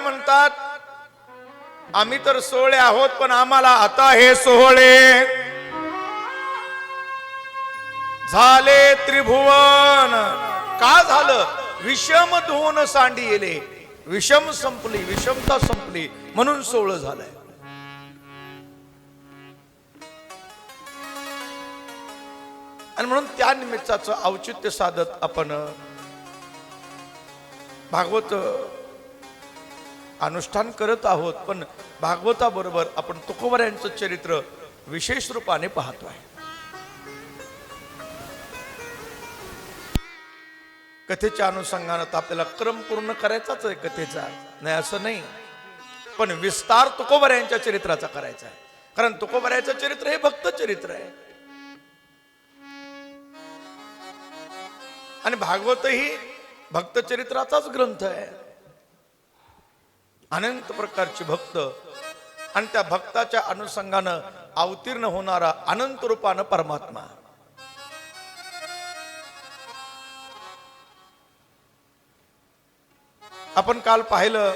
म्हणतात, आम्ही तर सोहळे आहोत पण आम्हाला आता हे सोहळे झाले त्रिभुवन. का झालं? विषम धुवून सांडी येले. विषम संपली, विषमता संपली म्हणून सोहळं झालंय. आणि म्हणून त्या निमित्ताचं औचित्य साधत आपण भागवत अनुष्ठान करत आहोत. पण भागवताबरोबर आपण तुकोबऱ्यांचं चरित्र विशेष रूपाने पाहतो आहे. कथेच्या अनुषंगानं तर आपल्याला क्रम पूर्ण करायचाच आहे कथेचा, नाही असं नाही, पण विस्तार तुकोबऱ्यांच्या चरित्राचा करायचा आहे. कारण तुकोबऱ्याचं चरित्र हे भक्त चरित्र आहे आणि भागवत ही भक्त चरित्राचाच ग्रंथ आहे. अनंत प्रकारचे भक्त आणि त्या भक्ताच्या अनुषंगानं अवतीर्ण होणारा अनंत रूपानं परमात्मा. आपण काल पाहिलं,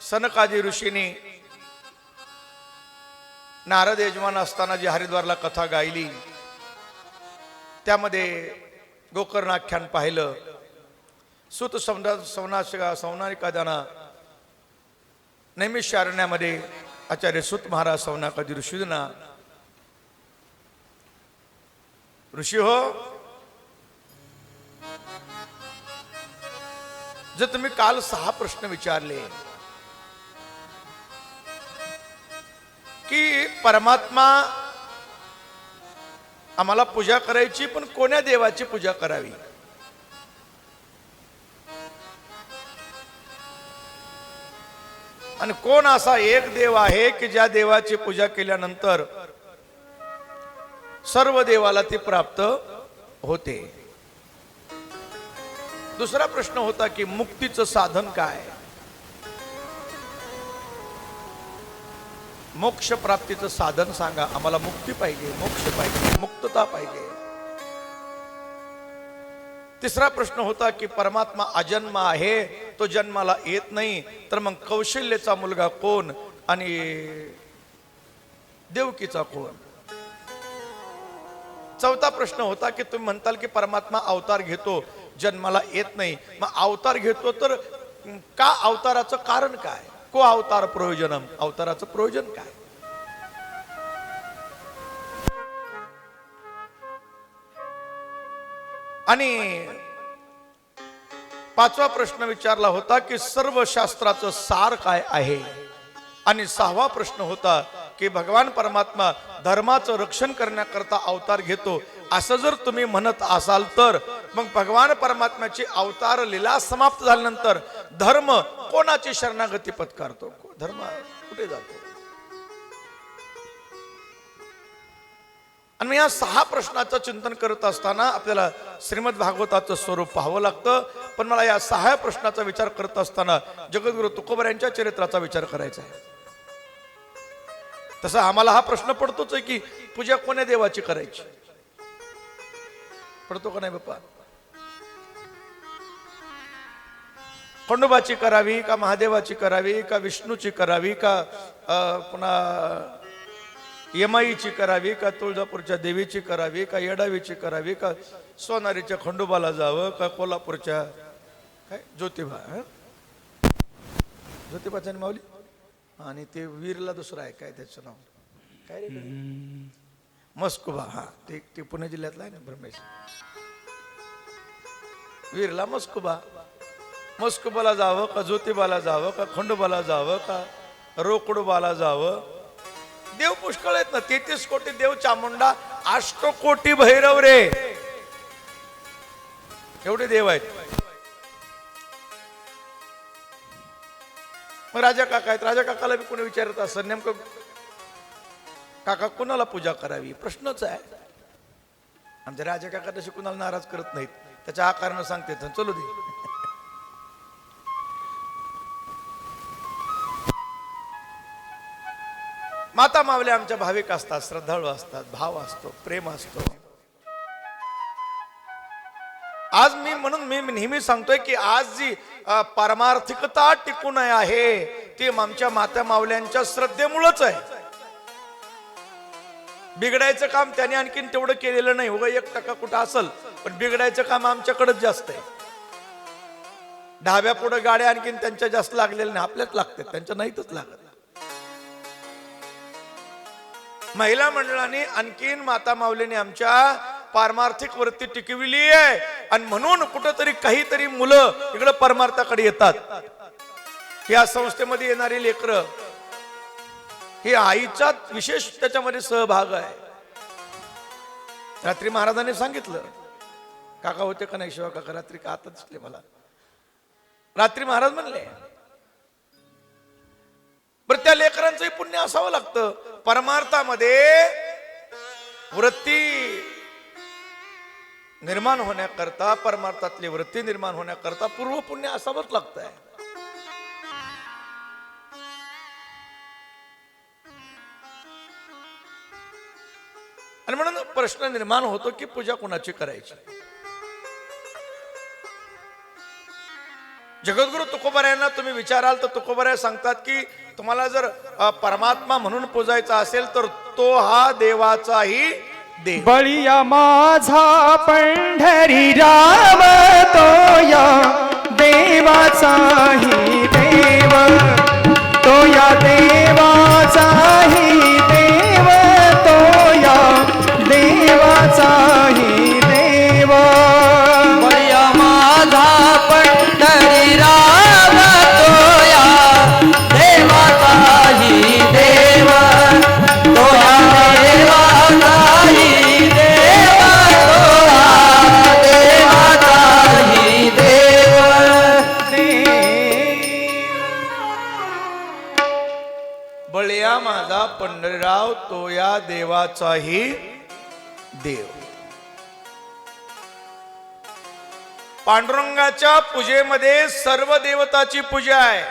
सनकादी ऋषीने नारद यजमान असताना जी हरिद्वारला कथा गायली त्यामध्ये गोकर्णाख्यान पाहिलं. सुत सौनानिकादाना नैमिषारण्यामध्ये आचार्य सुत महाराज सौनाकादी ऋषींना, ऋषी हो, जर तुम्ही काल 6 प्रश्न विचारले की परमात्मा आम्हाला पूजा करायची पण कोण्या देवाची पूजा करावी, आणि कोण असा एक देव आहे की ज्या देवाची पूजा केल्यानंतर सर्व देवाला ती प्राप्त होते. दुसरा प्रश्न होता की मुक्तीचं साधन काय, मोक्ष प्राप्तीचं साधन सांगा, आम्हाला मुक्ती पाहिजे, मोक्ष पाहिजे, मुक्तता पाहिजे. तिसरा प्रश्न होता की परमात्मा अजन्म आहे, तो जन्माला येत नाही, तर मग कौशल्याचा मुलगा कोण आणि देवकीचा कोण. चौथा प्रश्न होता की तुम्ही म्हणताल की परमात्मा अवतार घेतो, जन्माला येत नाही, मग अवतार घेतो तर का, अवताराचं कारण काय, को अवतार प्रयोजनम, अवताराचं प्रयोजन काय. आणि पाचवा प्रश्न विचारला होता की सर्व शास्त्राचं सार काय आहे. आणि 6वा प्रश्न होता की भगवान परमात्मा धर्माचं रक्षण करण्याकरता अवतार घेतो, असं जर तुम्ही म्हणत असाल तर मग भगवान परमात्म्याची अवतार लीला समाप्त झाल्यानंतर धर्म कोणाची शरणागती पत्कारतो, धर्म कुठे जातो. आणि या 6 प्रश्नाचं चिंतन करत असताना आपल्याला श्रीमद भागवताचं स्वरूप पाहावं लागतं. पण मला या 6 प्रश्नाचा विचार करत असताना जगद्गुरु तुकोबऱ्यांच्या चरित्राचा विचार करायचा आहे. तसं आम्हाला हा प्रश्न पडतोच आहे की पूजा कोण्या देवाची करायची, पडतो का नाही बाप्पा. खंडोबाची करावी का महादेवाची करावी का विष्णूची करावी का पुन्हा यमाईची करावी का तुळजापूरच्या देवीची करावी का येडावीची करावी का सोनारीच्या खंडोबाला जावं का कोल्हापूरच्या काय ज्योतिबा, ज्योतिबाचा माऊली, आणि ते वीरला दुसरा आहे काय त्याचं नाव काय रे, मस्कुबा. हा ते पुणे जिल्ह्यातला आहे ना ब्रह्मेश. वीरला मस्कुबा, मस्कुबाला जावं का ज्योतिबाला जावं का खंडोबाला जावं का रोकडोबाला जावं. देव पुष्कळ आहेत ना, 33 कोटी देव चामुंडा, 8 कोटी भैरव रे, एवढे देव आहेत. मग राजा काका आहेत, राजा काकाला बी कोणी विचारत असं नेमकं काका कुणाला पूजा करावी, प्रश्नच आहे. आमच्या राजा काका तशी कुणाला नाराज करत नाहीत, त्याच्या आकारानं सांगते चलो दे. माता मावले आमच्या भाविक असतात, श्रद्धाळू असतात, भाव असतो, प्रेम असतो. आज मी म्हणत म्हणून मी नेहमी सांगतोय की आज जी पारमार्थिकता टिकून आहे ती आमच्या माता माऊल्यांच्या श्रद्धेमुळेच आहे. बिघडायचं काम त्याने आणखीन तेवढं केलेलं नाही. उगा 1% कुठं असेल, पण बिघडायचं काम आमच्याकडेच जास्त आहे. डाव्या पुढे गाड्या आणखीन त्यांच्या जास्त लागलेल्या नाही, आपल्याच लागतात, त्यांच्या नाहीतच लागत. महिला मंडळाने आणखीन माता माऊलीने आमच्या पारमार्थिक वृत्ती टिकविली आहे. आणि म्हणून कुठंतरी काहीतरी मुलं इकडे परमार्थाकडे येतात. या संस्थेमध्ये येणारी लेकरं ही आईचा विशेष त्याच्यामध्ये सहभाग आहे. रात्री महाराजांनी सांगितलं, काका होते का नाही शिवा काका रात्री का आता दिसले मला. रात्री महाराज म्हणले बरं त्या लेकरांचंही पुण्य असावं लागतं. परमार्थामध्ये वृत्ती निर्माण होण्याकरता, परमार्थातली वृत्ती निर्माण होण्याकरता पूर्व पुण्य असावंच लागतंय. आणि म्हणून प्रश्न निर्माण होतो की पूजा कोणाची करायची. जगद्गुरु तुकोबारायांना तुम्ही विचाराल तर तुकोबाराय सांगतात की तुम्हाला जर परमात्मा म्हणून पूजायचा असेल तर तो हा देवाचाही देव. बळीया माझा पंढरी राम तो या देवाचाही देव, तो या देवाचाही देव, तो या देवाचाही देव. बळीया माझा पंढरी राम तो या देवाचाही देव, तो या देवाचाही देव, तो या देवाचाही देव. बळया माझा पंढरीराव तो या देवाचाही देव. पांडुरंगाच्या पूजेमध्ये सर्व देवताची पूजा आहे.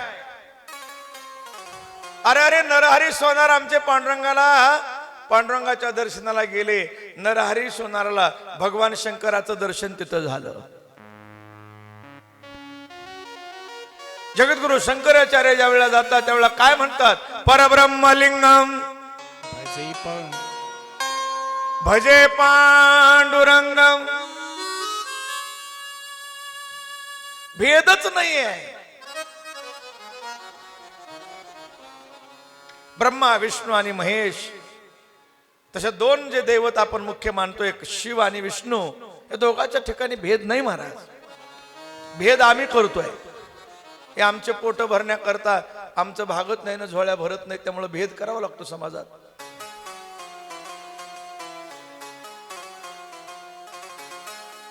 अरे अरे नरहरी सोनार आमचे पांडुरंगाच्या दर्शनाला गेले. नरहरी सोनाराला भगवान शंकराचं दर्शन तिथं झालं. जगद्गुरु शंकराचार्य ज्या वेळेला जातात त्यावेळेला काय म्हणतात, परब्रह्मलिंगम भजे पांडुरंगम. भेदच नाहीये. ब्रह्मा विष्णू आणि महेश तशा दोन जे दैवत आपण मुख्य मानतो, एक शिव आणि विष्णू, या दोघांच्या ठिकाणी भेद नाही महाराज. भेद आम्ही करतोय. हे आमचे पोट भरण्याकरता आमचं भागत नाही ना, झोळ्या भरत नाही, त्यामुळे भेद करावा लागतो समाजात.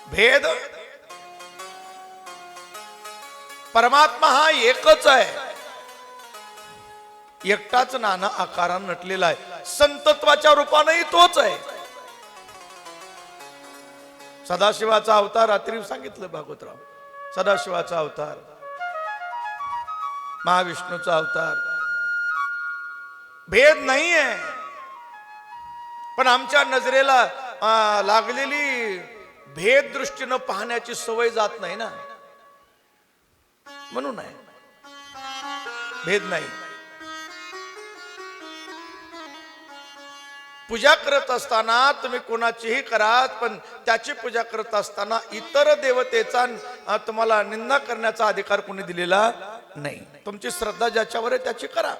भेद परमात्मा हा एकच आहे, एकटाच नाना आकारानं नटलेला आहे. संतत्वाच्या रूपानेही तोच आहे. सदाशिवाचा अवतार रात्री सांगितलं भागवतराव. सदाशिवाचा अवतार, महाविष्णूचा अवतार. भेद नाही आहे, पण आमच्या नजरेला लागलेली भेद दृष्टीनं पाहण्याची सवय जात नाही ना, म्हणून आहे भेद नाही. पूजा करत असताना तुम्ही कोणाचीही करा, पण त्याची पूजा करत असताना इतर देवतेचा तुम्हाला निंदा करण्याचा अधिकार कोणी दिलेला नाही. तुमची श्रद्धा ज्याच्यावर आहे त्याची करा.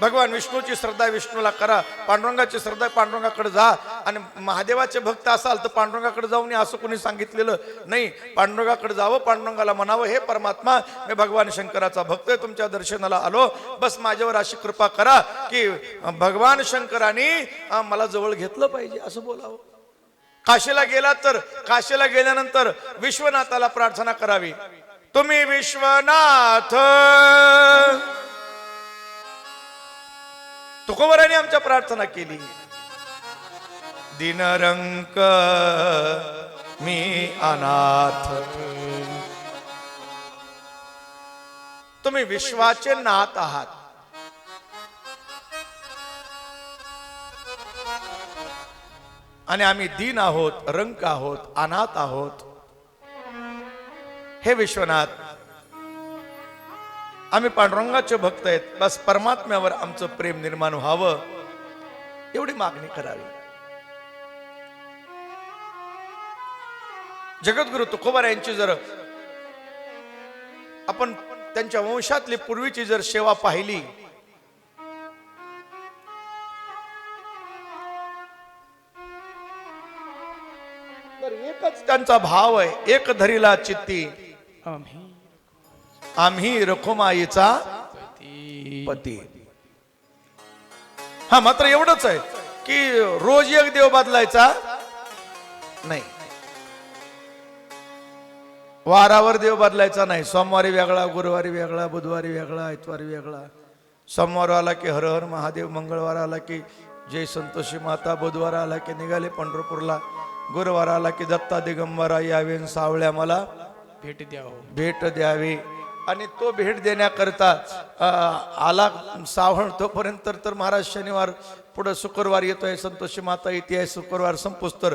भगवान विष्णूची श्रद्धा विष्णूला करा, पांडुरंगाची श्रद्धा पांडुरंगाकडे जा. आणि महादेवाचे भक्त असाल तर पांडुरंगाकडे जाऊन असं कोणी सांगितलेलं नाही. पांडुरंगाकडे जावं, पांडुरंगाला म्हणावं, हे परमात्मा मी भगवान शंकराचा भक्त आहे, तुमच्या दर्शनाला आलो, बस माझ्यावर अशी कृपा करा की भगवान शंकराने मला जवळ घेतलं पाहिजे, असं बोलावं. काशीला गेला तर काशीला गेल्यानंतर विश्वनाथाला प्रार्थना करावी, तुम्ही विश्वनाथ. तुकोबारांनी आमच्या प्रार्थना केली, दिनरंक मी अनाथ, तुम्ही विश्वाचे नाथ आहात. आणि आम्ही दीन आहोत, रंक आहोत, अनाथ आहोत. हे विश्वनाथ, आम्ही पांडुरंगाचे भक्त आहेत, बस परमात्म्यावर आमचं प्रेम निर्माण व्हावं एवढी मागणी करावी. जगद्गुरु तुकोबार यांची जर आपण त्यांच्या वंशातली पूर्वीची जर सेवा पाहिली, तर एकच त्यांचा भाव आहे, एक धरीला चित्ती आम्ही रखुमाईचा पती. हा मात्र एवढंच आहे की रोज एक देव बदलायचा नाही, वारावर देव बदलायचा नाही. सोमवारी वेगळा, गुरुवारी वेगळा, बुधवारी वेगळा, इतवारी वेगळा. सोमवार आला की हर हर महादेव, मंगळवार आला की जय संतोषी माता, बुधवार आला की निघाले पंढरपूरला, गुरुवार आला की दत्ता दिगंबरा यावे सावळ्या मला भेट द्यावी. आणि तो भेट देण्याकरता आला सावण तोपर्यंत तर महाराज शनिवार पुढे शुक्रवार येतोय, संतोषी माता येते आहे, शुक्रवार संपुस्तर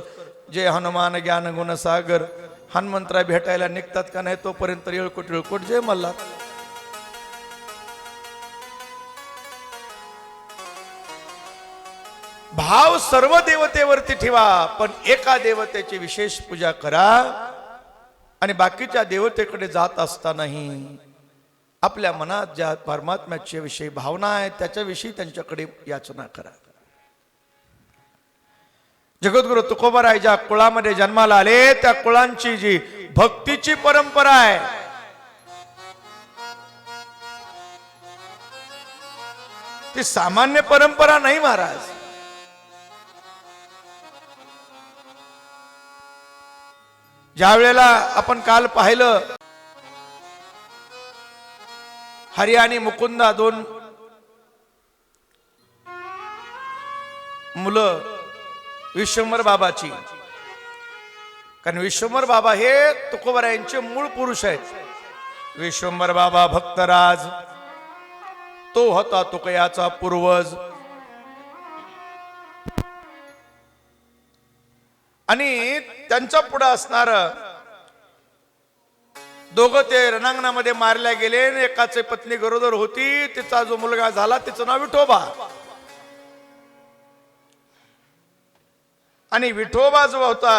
जय हनुमान ज्ञान गुण सागर हनुमंतराय भेटायला निघतात का नाही तोपर्यंत येळकोट येळकोट जय मल्हार. भाव सर्व देवतेवरती ठेवा, पण एका देवतेची विशेष पूजा करा आणि बाकीच्या देवतेकडे जात असतानाही आपल्या मनात ज्या परमात्म्याच्या विषयी भावना आहे त्याच्याविषयी त्यांच्याकडे याचना करा. जगद्गुरु तुकोबाराय ज्या कुळामध्ये जन्माला आले त्या कुळांची जी भक्तीची परंपरा आहे, ती सामान्य परंपरा नाही महाराज. ज्या वेळेला आपण काल पाहिलं, हरी आणि मुकुंदा दोन मुलं विश्वंभर बाबाची, कारण विश्वंभर बाबा हे तुकोबारायांचे मूळ पुरुष आहेत. विश्वंभर बाबा भक्तराज, तो होता तुकयाचा पूर्वज. आणि त्यांच्या पुढे असणार दोघं ते रणांगणामध्ये मारल्या गेले. एकाची पत्नी गरोदर होती, तिचा जो मुलगा झाला तिचं नाव विठोबा. आणि विठोबा जो होता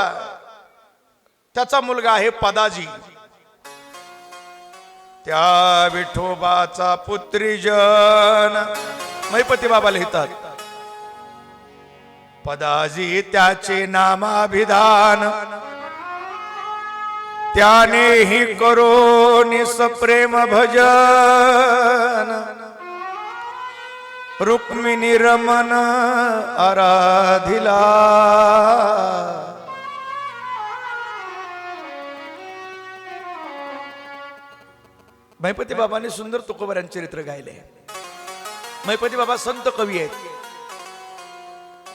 त्याचा मुलगा आहे पदाजी. त्या विठोबाचा पुत्री जन महिपती बाबा लिहितात, पदाजी त्याचे नामाभिधान, त्यानेही करो निसप्रेम भजन, रुक्मिणी रमन आराधिला. महिपती बाबांनी सुंदर तुकोबारांचे चरित्र गायले. महिपती बाबा संत कवी आहेत.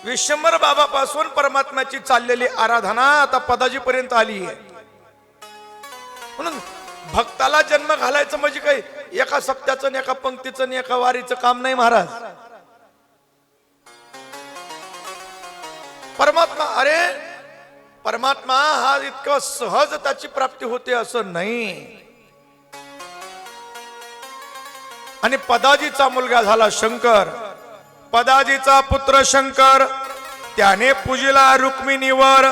विश्वंभर बाबापासून परमात्म्याची चाललेली आराधना आता पदाजी पर्यंत आली आहे. म्हणून भक्ताला जन्म घालायचं म्हणजे काही एका सप्त्याचं, एका पंक्तीचं, एका वारीचं काम नाही महाराज. परमात्मा, अरे परमात्मा हा इतकं सहज त्याची प्राप्ती होते असं नाही. आणि पदाजीचा मुलगा झाला शंकर, पदाजीचा पुत्र शंकर, त्याने पूजिला रुक्मिणीवर.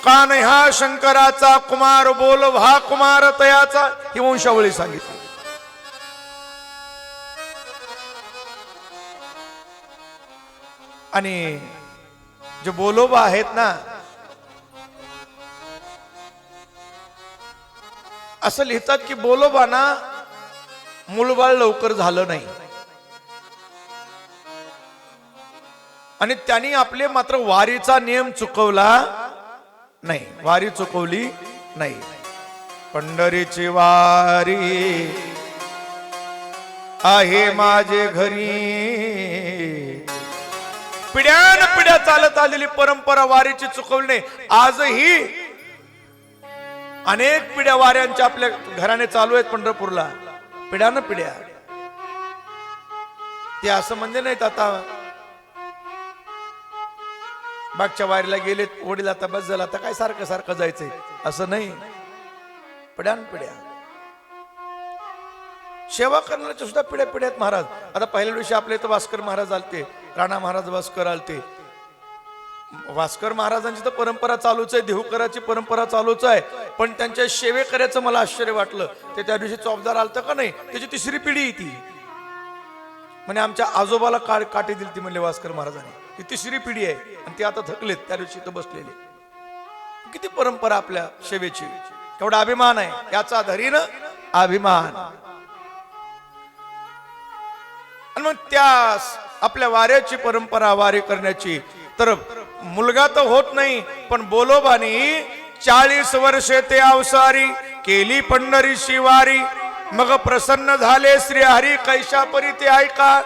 कान ह्या शंकराचा कुमार बोल व्हा कुमार तयाचा, ही वंशावळी सांगितली. आणि जे बोलोबा आहेत ना, असं लिहितात की बोलोबाना मूलबाळ लवकर झालं नाही आणि त्यांनी आपले मात्र वारीचा नियम चुकवला नाही, वारी चुकवली नाही. पंढरीची वारी आहे माझे घरी, पिढ्यान पिढ्या चालत आलेली परंपरा वारीची चुकवली नाही. आजही अनेक पिढ्या वाऱ्यांच्या आपल्या घराने चालू आहेत पंढरपूरला, पिढ्यान पिढ्या. ते असं म्हणजे नाहीत आता मागच्या वारीला गेलेत वडील आता बस झाला, आता काय सारखं सारखं जायचंय असं नाही. पिढ्यान पिढ्या सेवा करण्याच्या सुद्धा पिढ्या पिढ्यात महाराज. आता पहिल्या दिवशी आपल्या इथं भास्कर महाराज आलते, राणा महाराज भास्कर आलते. भास्कर महाराजांची तर परंपरा चालूच आहे, देहूकराची परंपरा चालूच आहे, पण त्यांच्या सेवेकऱ्याचं मला आश्चर्य वाटलं. ते त्या दिवशी चौबदार आलतं का नाही, त्याची तिसरी पिढी आहे ती. म्हणजे आमच्या आजोबाला काठी दिली ती म्हणले भास्कर महाराजांनी, ही तिसरी पिढी आहे आणि ते आता थकलेत, त्या दिवशी इथं बसलेले. किती परंपरा आपल्या सेवेची, केवढा अभिमान आहे, याचा धरीनं अभिमान. आणि मग त्या आपल्या वाऱ्याची परंपरा वारी करण्याची, तर मुलगा तर होत नाही, पण बोलोबानी 40 वर्षे ते अवसारी केली पंढरीची वारी, मग प्रसन्न झाले श्री हरी कैशा परी ते ऐका.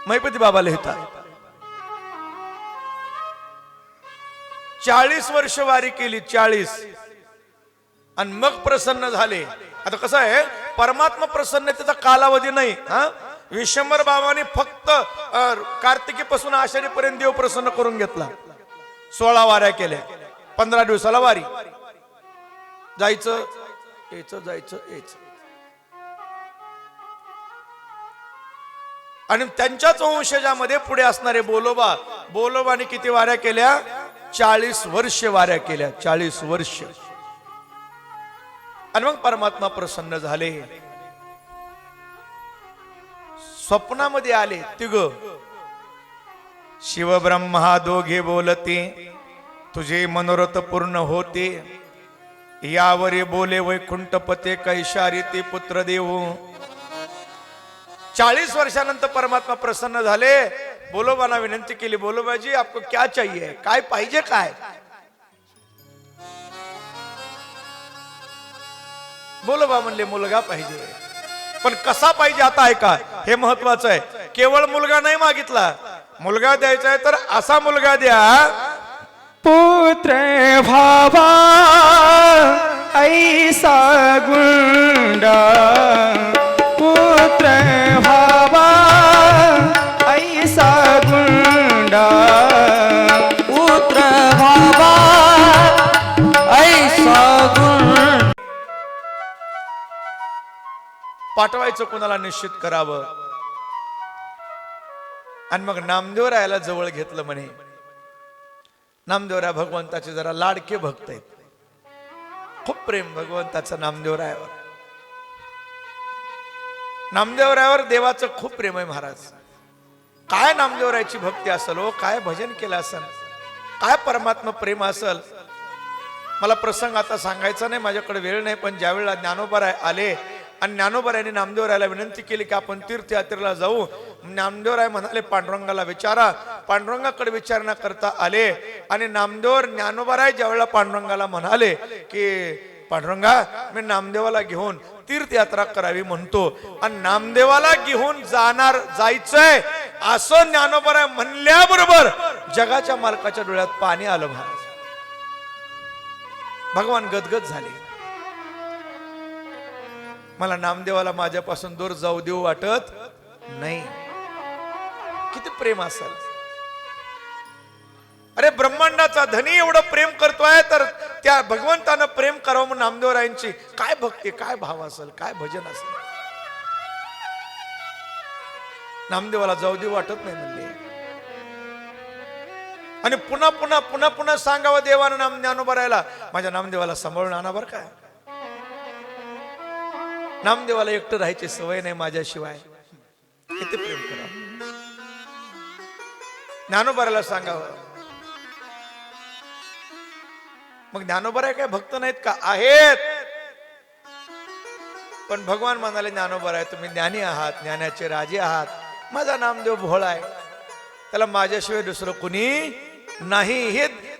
महिपती बाबा लिहितात 40 वर्ष वारी केली, 40, आणि मग प्रसन्न झाले. आता कसं आहे, परमात्मा प्रसन्नतेचा कालावधी नाही. विशंभर बाबांनी फक्त कार्तिकी पासून आषाढी पर्यंत देव प्रसन्न करून घेतला. 16 वाऱ्या केल्या, 15 दिवसाला वारी, जायचं यायचं जायचं यायचं. आणि त्यांच्याच वंशजामध्ये पुढे असणारे बोलोबाने किती वाऱ्या केल्या? 40 वर्ष वाऱ्या केल्या, 40 वर्ष. आणि मग परमात्मा प्रसन्न झाले. स्वप्नामध्ये आले तिघ, शिव ब्रह्मा दोघे बोलते, तुझे मनोरथ पूर्ण होते. यावरी बोले वैकुंठपते कैशारी ते पुत्र देव. 40 वर्षानंतर परमात्मा प्रसन्न झाले. बोलोबांना विनंती केली, बोलोबाजी आपको क्या चाहिए, काय पाहिजे काय? बोलोबा म्हणले मुलगा पाहिजे, पण कसा पाहिजे आता ऐका, हे महत्वाचं आहे. केवळ मुलगा नाही मागितला, मुलगा द्यायचा आहे तर असा मुलगा द्या, पुत्र भावा ऐसा गुंडा, पुत्र भावा ऐसा गुंडा, पुत्र भावा ऐसा गुण. पाठवायचं कोणाला निश्चित करावं. आणि मग नामदेवरायाला जवळ घेतलं म्हणे. नामदेवराय भगवंताचे जरा लाडके भक्त आहेत, खूप प्रेम भगवंताचं नामदेवरायावर. नामदेवरायावर देवाचं खूप प्रेम आहे महाराज. काय नामदेवरायाची भक्ती असेल हो, काय भजन केलं असेल, काय परमात्मा प्रेम असेल. मला प्रसंग आता सांगायचा नाही, माझ्याकडे वेळ नाही, पण ज्या वेळेला ज्ञानोबाराय आले आणि ज्ञानोबारायांनी नामदेवरायाला विनंती केली की आपण तीर्थयात्रेला जाऊ. नामदेवराय म्हणाले पांडुरंगाला विचारा. पांडुरंगाकडे विचारणा करता आले आणि नामदेव ज्ञानोबाराय ज्या वेळेला पांडुरंगाला म्हणाले की पांडुरंगा मी नामदेवाला घेऊन तीर्थयात्रा करावी म्हणतो, आणि नामदेवाला घेऊन जायचंय असं ज्ञानोबाराय म्हणल्याबरोबर जगाच्या मालकाच्या डोळ्यात पाणी आलं महाराज. भगवान गदगद झाले. मला नामदेवाला माझ्यापासून दूर जाऊ देऊ वाटत नाही. किती प्रेम असेल. अरे ब्रह्मांडाचा धनी एवढं प्रेम करतोय, तर त्या भगवंतानं प्रेम करावं म्हणून नामदेवरायांची काय भक्ती, काय भाव असेल, काय भजन असेल. नामदेवाला जाऊ देऊ वाटत नाही म्हणले. आणि पुन्हा पुन्हा पुन्हा पुन्हा सांगावं देवानं ज्ञानोबारायला, माझ्या नामदेवाला सांभाळून आणा बरं का. नामदेवाला एकटं राहायची सवय नाही माझ्याशिवाय. किती प्रेम करा. ज्ञानोबारायला सांगावं. मग ज्ञानोबाराय काय भक्त नाहीत का? आहेत. पण भगवान म्हणाले ज्ञानोबाराय तुम्ही ज्ञानी आहात, ज्ञानाचे राजे आहात. माझा नामदेव भोळा आहे, त्याला माझ्याशिवाय दुसरं कुणी नाही.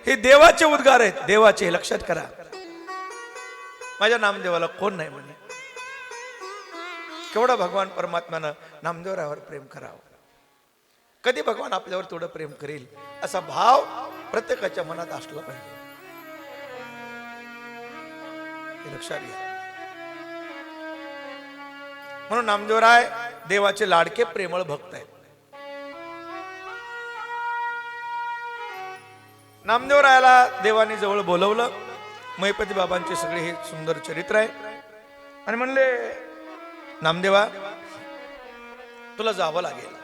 हे देवाचे उद्गार आहेत, देवाचे, लक्षात करा. माझ्या नामदेवाला कोण नाही म्हणे. केवढं भगवान परमात्म्यानं नामदेवरायावर प्रेम करावं. कधी भगवान आपल्यावर तेवढं प्रेम करेल असा भाव प्रत्येकाच्या मनात असला पाहिजे. हे लक्षात घ्या. म्हणून नामदेवराय देवाचे लाडके प्रेमळ भक्त आहेत. नामदेवरायाला देवाने जवळ बोलवलं. महिपती बाबांचे सगळे हे सुंदर चरित्र आहे. आणि म्हणले, नामदेवा तुला जावं लागेल.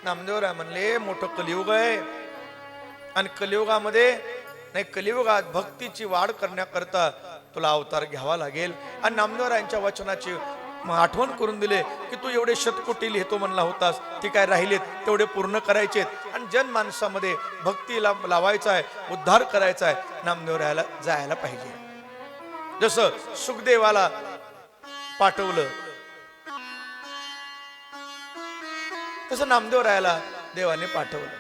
नामदेवराय म्हणले, मोठं कलियुग आहे आणि कलियुगामध्ये नाही, कलियुगात भक्तीची वाढ करण्याकरता तुला अवतार घ्यावा लागेल. आणि नामदेवरायांच्या वचनाची आठवण करून दिले की तू एवढे शतकोटी लिहितो म्हणला होतास, ती काय राहिलेत तेवढे पूर्ण करायचेत आणि जनमानसामध्ये भक्तीला लावायचा आहे, उद्धार करायचा आहे. नामदेवरायाला जायला पाहिजे. जसं सुखदेवाला पाठवलं तसं नामदेवरायाला देवाने पाठवलं.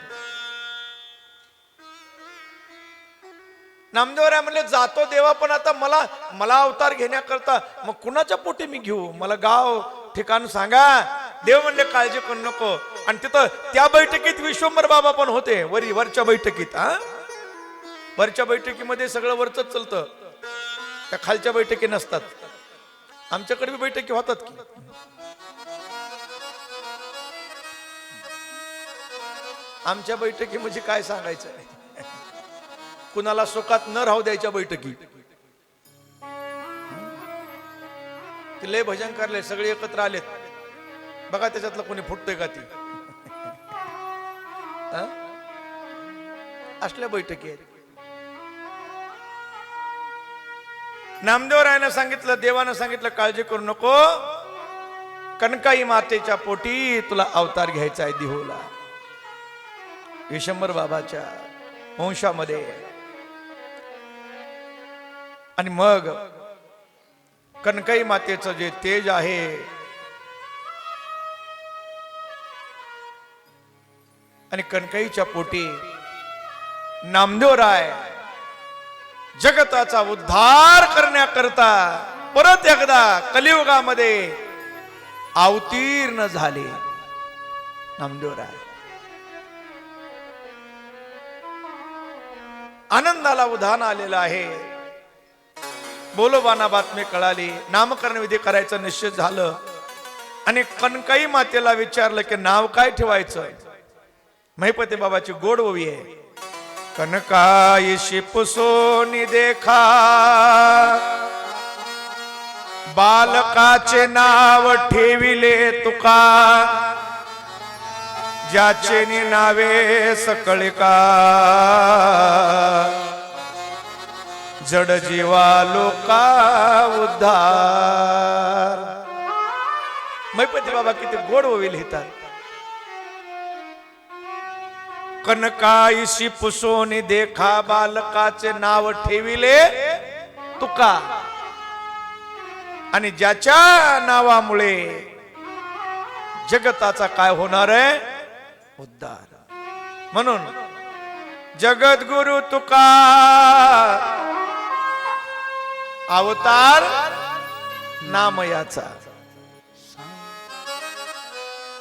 नामदेवराय म्हणले, जातो देवा, पण आता मला अवतार घेण्याकरता मग कुणाच्या पोटी मी घेऊ? मला गाव ठिकाण सांगा. देव म्हणले, काळजी करू नको. आणि तिथं त्या बैठकीत विश्वंभर बाबा पण होते, वरच्या बैठकीत. वरच्या बैठकीमध्ये सगळं वरच चालतं, त्या खालच्या बैठकी नसतात. आमच्याकडे बैठकी होतात की. आमच्या बैठकी म्हणजे काय सांगायचं, कुणाला सुखात न राहू द्यायच्या बैठकी. ते लय भजन करले, सगळे एकत्र आलेत. बघा त्याच्यातलं कोणी फुटतोय का ती. असल्या बैठकी आहेत. नामदेवरायानं सांगितलं, देवानं सांगितलं, काळजी करू नको, कनकाई मातेच्या पोटी तुला अवतार घ्यायचा आहे दिहोला, विश्वंभर बाबाच्या वंशामध्ये. आणि मग कनकाई मातेचं जे तेज आहे, आणि कनकाईच्या पोटी नामदेवराय जगताचा उद्धार करण्याकरता परत एकदा कलियुगामध्ये अवतीर्ण झाले. नामदेवराय आनंदाला उधाण आलेला आहे. बोलोबांना बातमी कळाली, नामकरण विधी करायचं निश्चित झालं. आणि कनकाई मातेला विचारलं की नाव काय ठेवायचं. महिपती बाबाची गोड ओवी आहे. कनकाई शिपसोनी देखा बालकाचे नाव ठेविले तुका, ज्याचे नावे सकळिका जड जीवा लोका उद्धार. महिपती बाबा किती गोड ओवी लिहितात. कनकाईशी पुसोनी देखा बालकाचे नाव ठेविले तुका, आणि ज्याच्या नावामुळे जगताचा काय होणार आहे, उद्धार. म्हणून जगद्गुरु तुका अवतार नामयाचा.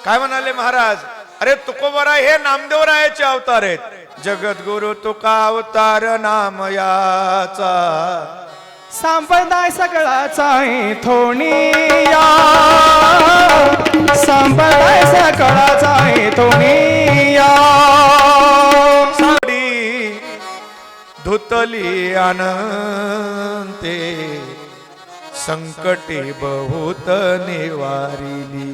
काय म्हणाले महाराज, अरे तुकोबरा हे नामदेवरायाचे अवतार आहेत. जगद्गुरु तुका अवतार नामयाचा, संप्रदाय सगळाचा थोनिया, संप्रदाय सगळाचा थोनिया. साडी धुतली अनंते, संकटे बहुत निवारिली.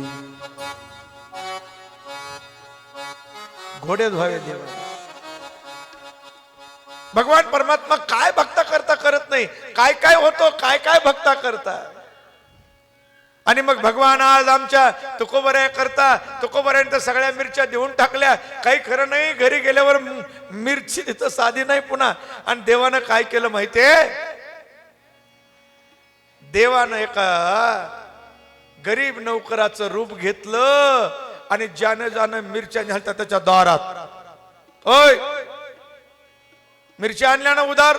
घोडे धुवावे देवा. भगवान परमात्मा काय भक्ता करता करत नाही, काय काय होतो, काय काय भक्ता करता. आणि मग भगवान आज आमच्या तुकोबऱ्या करता, तुकोबऱ्यांच्या सगळ्या मिरच्या देऊन टाकल्या. काही खरं नाही, घरी गेल्यावर मिरची तिथं साधी नाही पुन्हा. आणि देवानं काय केलं माहितीये, देवानं एका गरीब नौकराचं रूप घेतलं आणि ज्यानं ज्यानं मिरच्या घालतात त्याच्या दारात, ओय मिरच्या आणल्या ना उधार,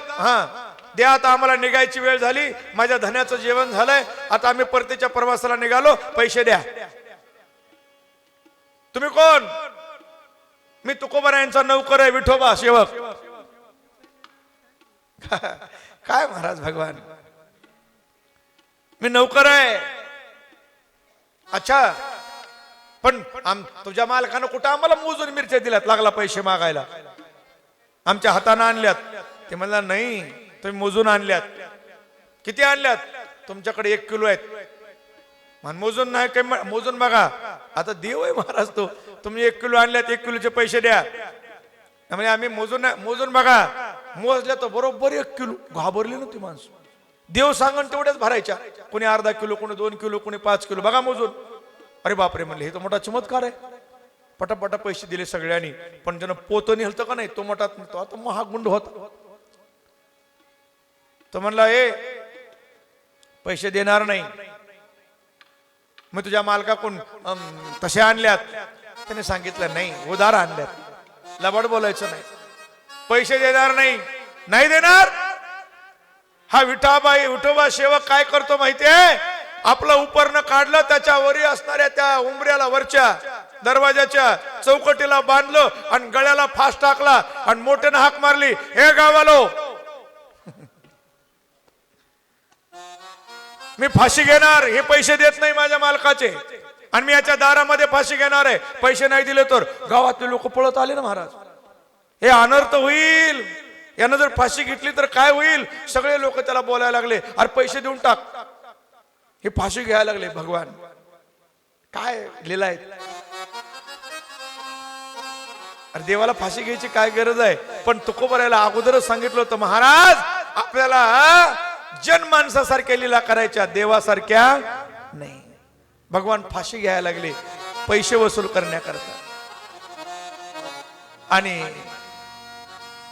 द्या, आता आम्हाला निघायची वेळ झाली, माझ्या धन्याचं जेवण झालंय, आता आम्ही परतीच्या प्रवासाला निघालो, पैसे द्या. तुम्ही कोण? मी तुकोबरायांचा नौकर आहे, विठोबा सेवक. काय महाराज भगवान, मी नौकर आहे. अच्छा, पण तुझ्या मालकानं कुठं आम्हाला मोजून मिरच्या दिल्यात, लागला पैसे मागायला. आमच्या हाताने आणल्यात. ते म्हणला नाही, तुम्ही मोजून आणल्यात. किती आणल्यात? तुमच्याकडे 1 किलो आहेत. मोजून नाही काय, मोजून बघा. आता देव आहे महाराज तो. तुम्ही 1 किलो आणल्यात, 1 किलोचे पैसे द्या. म्हणजे आम्ही मोजून बघा. मोजल्या तर बरोबर 1 किलो. घाबरली ना ती माणसं. देव सांगन तेवढ्याच भरायच्या. कोणी अर्धा किलो, कोणी 2 किलो, कोणी 5 किलो. बघा मोजून. अरे बापरे म्हणले, हे तर मोठा चमत्कार आहे. पटापटा पैसे दिले सगळ्यांनी. पण ज्यानं पोतं नेलतं का नाही, तो मोठा तो आता महागुंड होता. तो म्हणला ए पैसे देणार नाही. मग तुझ्या मालकाकडून तसे आणल्यात. त्याने सांगितलं नाही, उधार आणल्यात. लबाड बोलायचं नाही. पैसे देणार नाही, नाही देणार. हा विठोबा सेवक काय करतो माहितीये? आपलं उपरणं काढलं, त्याच्या वरी असणाऱ्या त्या उंबऱ्याला, वरच्या दरवाजाच्या चौकटीला बांधलं आणि गळ्याला फास टाकला आणि मोठ्यानं हाक मारली, हे गावालो, मी फाशी घेणार. हे पैसे देत नाही माझ्या मालकाचे आणि मी याच्या दारामध्ये फाशी घेणार आहे. पैसे नाही दिले तर गावातले लोक पळत आले ना महाराज. हे अनर्थ होईल. यानं जर फाशी घेतली तर काय होईल? सगळे लोक त्याला बोलायला लागले, अरे पैसे देऊन टाक. हे फाशी घ्यायला लागले. भगवान काय लीला आहे. अरे देवाला फाशी घ्यायची काय गरज आहे? पण तुकोबरायला अगोदरच सांगितलं होतं, महाराज आपल्याला जनमानसासारख्या लीला करायच्या, देवासारख्या नाही. भगवान फाशी घ्यायला लागले पैसे वसूल करण्याकरता. आणि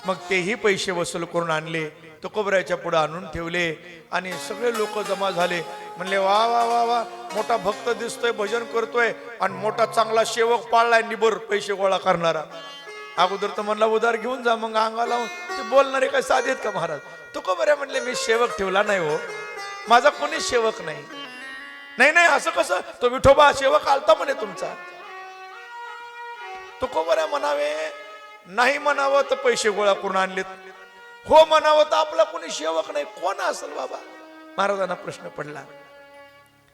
मग तेही पैसे वसूल करून आणले, तुकोबरायच्या पुढे आणून ठेवले. आणि सगळे लोक जमा झाले. म्हणले वा वा वा वा, मोठा भक्त दिसतोय, भजन करतोय आणि मोठा चांगला सेवक पाळलाय, निबर पैसे गोळा करणारा. अगोदर तर म्हणला उधार घेऊन जा, मग अंगाला ते बोलणारे काय साधे आहेत का महाराज? तुकोबऱ्या म्हणले मी सेवक ठेवला नाही हो, माझा कोणी सेवक नाही. नाही नाही असं कसं? तो विठोबा सेवक आलता म्हणे तुमचा. तुकोबऱ्या म्हणावे, नाही म्हणावं तर पैसे गोळा करून आणलेत, हो म्हणावं तर आपला कोणी सेवक नाही, कोण असेल बाबा? महाराजांना प्रश्न पडला.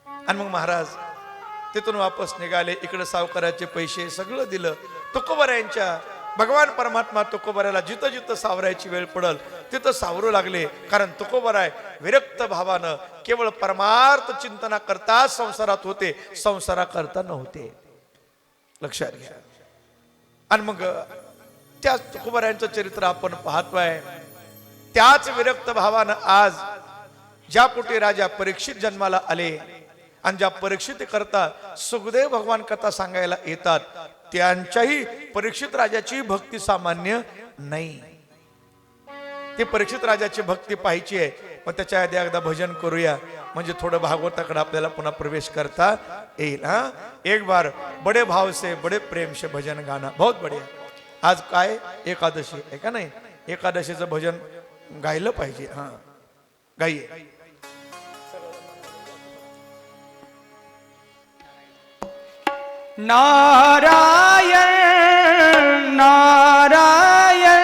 आणि मग महाराज तिथून वापस निघाले. इकडे सावकाराचे पैसे सगळं दिलं. तुकोबऱ्यांच्या भगवान परमात्मा तुकोबऱ्याला जिथं जिथं सावरायची वेळ पडल तिथं सावरू लागले. कारण तुकोबराय विरक्त भावानं केवळ परमार्थ चिंतना करता संसारात होते, संसारा करता नव्हते. लक्षात घ्या. आणि मग त्या तुकोबऱ्यांचं चरित्र आपण पाहतोय. त्याच विरक्त भावानं आज ज्या पोटी राजा परीक्षित जन्माला आले आणि ज्या परीक्षित करता सुखदेव भगवान कथा सांगायला येतात, त्यांच्याही परीक्षित राजाची भक्ती सामान्य नाही. ती परीक्षित राजाची भक्ती पाहायची आहे. मग त्याच्या आधी एकदा भजन करूया, म्हणजे थोडं भागवताकडे आपल्याला पुन्हा प्रवेश करता येईल. हा, एक बार बडे भाव से बडे प्रेम से भजन गाना बहुत बढ़िया. आज काय एकादशी आहे का नाही? एकादशीचं भजन गायलं पाहिजे. हा, गाईये. नारायण नारायण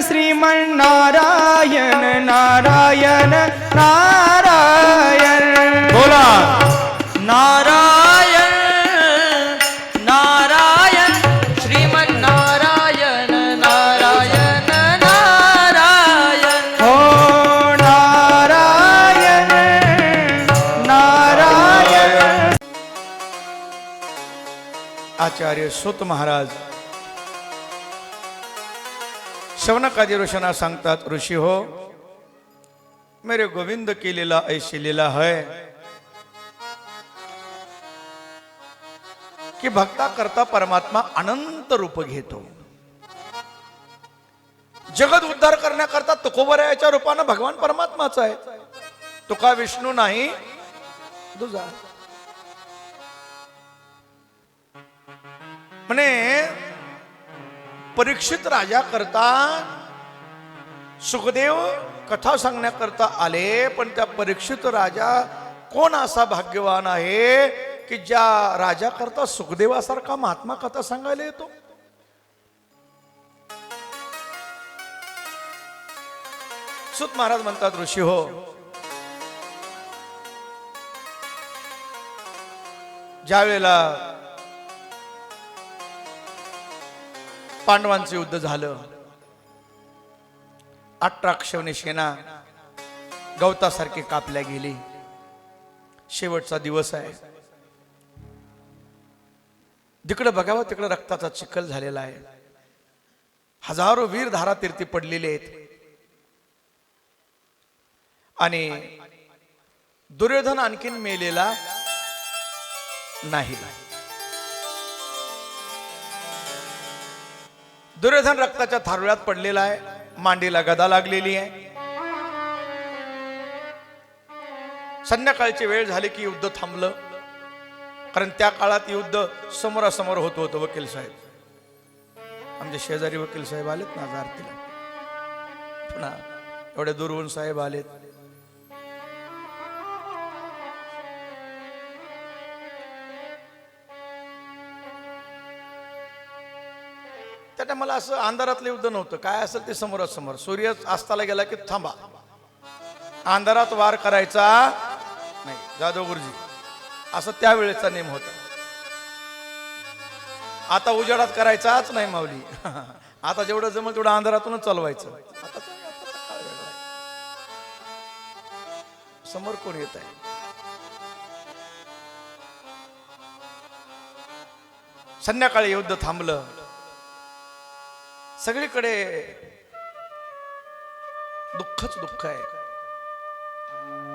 श्रीमन्नारायण नारायण नारायण. बोला नारायण नारायण श्रीमन्नारायण नारायण नारायण. हो नारायण नारायण. आचार्य सुत महाराज शवनकादी ऋषींना सांगतात, ऋषी हो, मेरे गोविंद की लीला ऐसी लीला है कि भक्ता करता परमात्मा अनंत रूप घेतो. जगत उद्धार करण्याकरता तुकोबरायाच्या रूपानं भगवान परमात्माचा आहे. तुका विष्णू नाही तुझा. म्हणे परीक्षित राजा करता सुखदेव कथा सांगण्याकरता आले. पण त्या परीक्षित राजा कोण असा भाग्यवान आहे की ज्या राजा करता सुखदेवासारखा महात्मा कथा सांगायला येतो. सुत महाराज म्हणतात, ऋषी हो, ज्या वेळेला पांडवांचं युद्ध झालं, 18 सेना गवतासारखी कापल्या गेली. शेवटचा दिवस आहे. जिकडे बघावं तिकडे रक्ताचा चिखल झालेला आहे. हजारो वीर धारातीर्थी पडलेले आहेत. आणि दुर्योधन आणखीन मेलेला नाही. दुर्योधन रक्ताच्या थारोळ्यात पडलेला आहे. मांडीला गदा लागलेली आहे. संध्याकाळची वेळ झाली की युद्ध थांबलं. कारण त्या काळात युद्ध समोरासमोर होत होतं. वकील साहेब, आमचे शेजारी वकील साहेब आलेत ना आज आरतीला, पुन्हा एवढे दूरहून साहेब आलेत. त्या मला असं अंधारातलं युद्ध नव्हतं. काय असेल ते समोरासमोर. सूर्य अस्ताला गेला की थांबा, अंधारात वार करायचा नाही. जाधव गुरुजी असं त्यावेळेचा नेम होता. आता उजेडात करायचाच नाही माऊली. आता जेवढं जमल तेवढं अंधारातूनच चालवायचं. आता काळ वेगळा आहे. समोर कोण येत आहे? संध्याकाळी युद्ध थांबलं. सगळीकडे दुःखच दुःख आहे.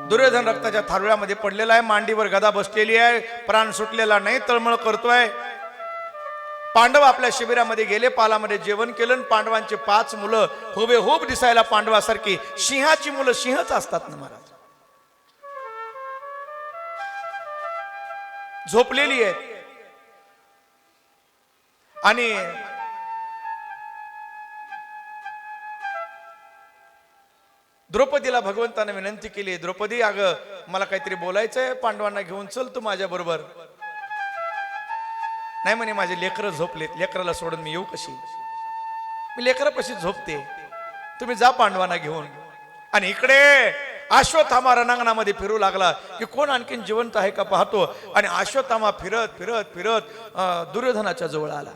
दुर्योधन रक्ताच्या थारोळ्यामध्ये पडलेला आहे. मांडीवर गदा बसलेली आहे. प्राण सुटलेला नाही, तळमळ करतोय. पांडव आपल्या शिबिरामध्ये गेले. पालामध्ये जेवण केलं. पांडवांचे 5 मुलं हुबेहूब दिसायला पांडवासारखी. सिंहाची मुलं सिंहच असतात ना महाराज. झोपलेली आहेत. आणि द्रौपदीला भगवंताने विनंती केली, द्रौपदी अगं मला काहीतरी बोलायचंय, पांडवांना घेऊन चल तू माझ्या बरोबर. नाही म्हणे माझे लेकरं झोपलेत, लेकराला सोडून मी येऊ कशी? मी लेकरापाशी झोपते, तुम्ही जा पांडवांना घेऊन. आणि इकडे अश्वत्थामा रणांगणामध्ये फिरू लागला की कोण आणखीन जिवंत आहे का पाहतो. आणि अश्वत्थामा फिरत फिरत फिरत दुर्योधनाच्या जवळ आला.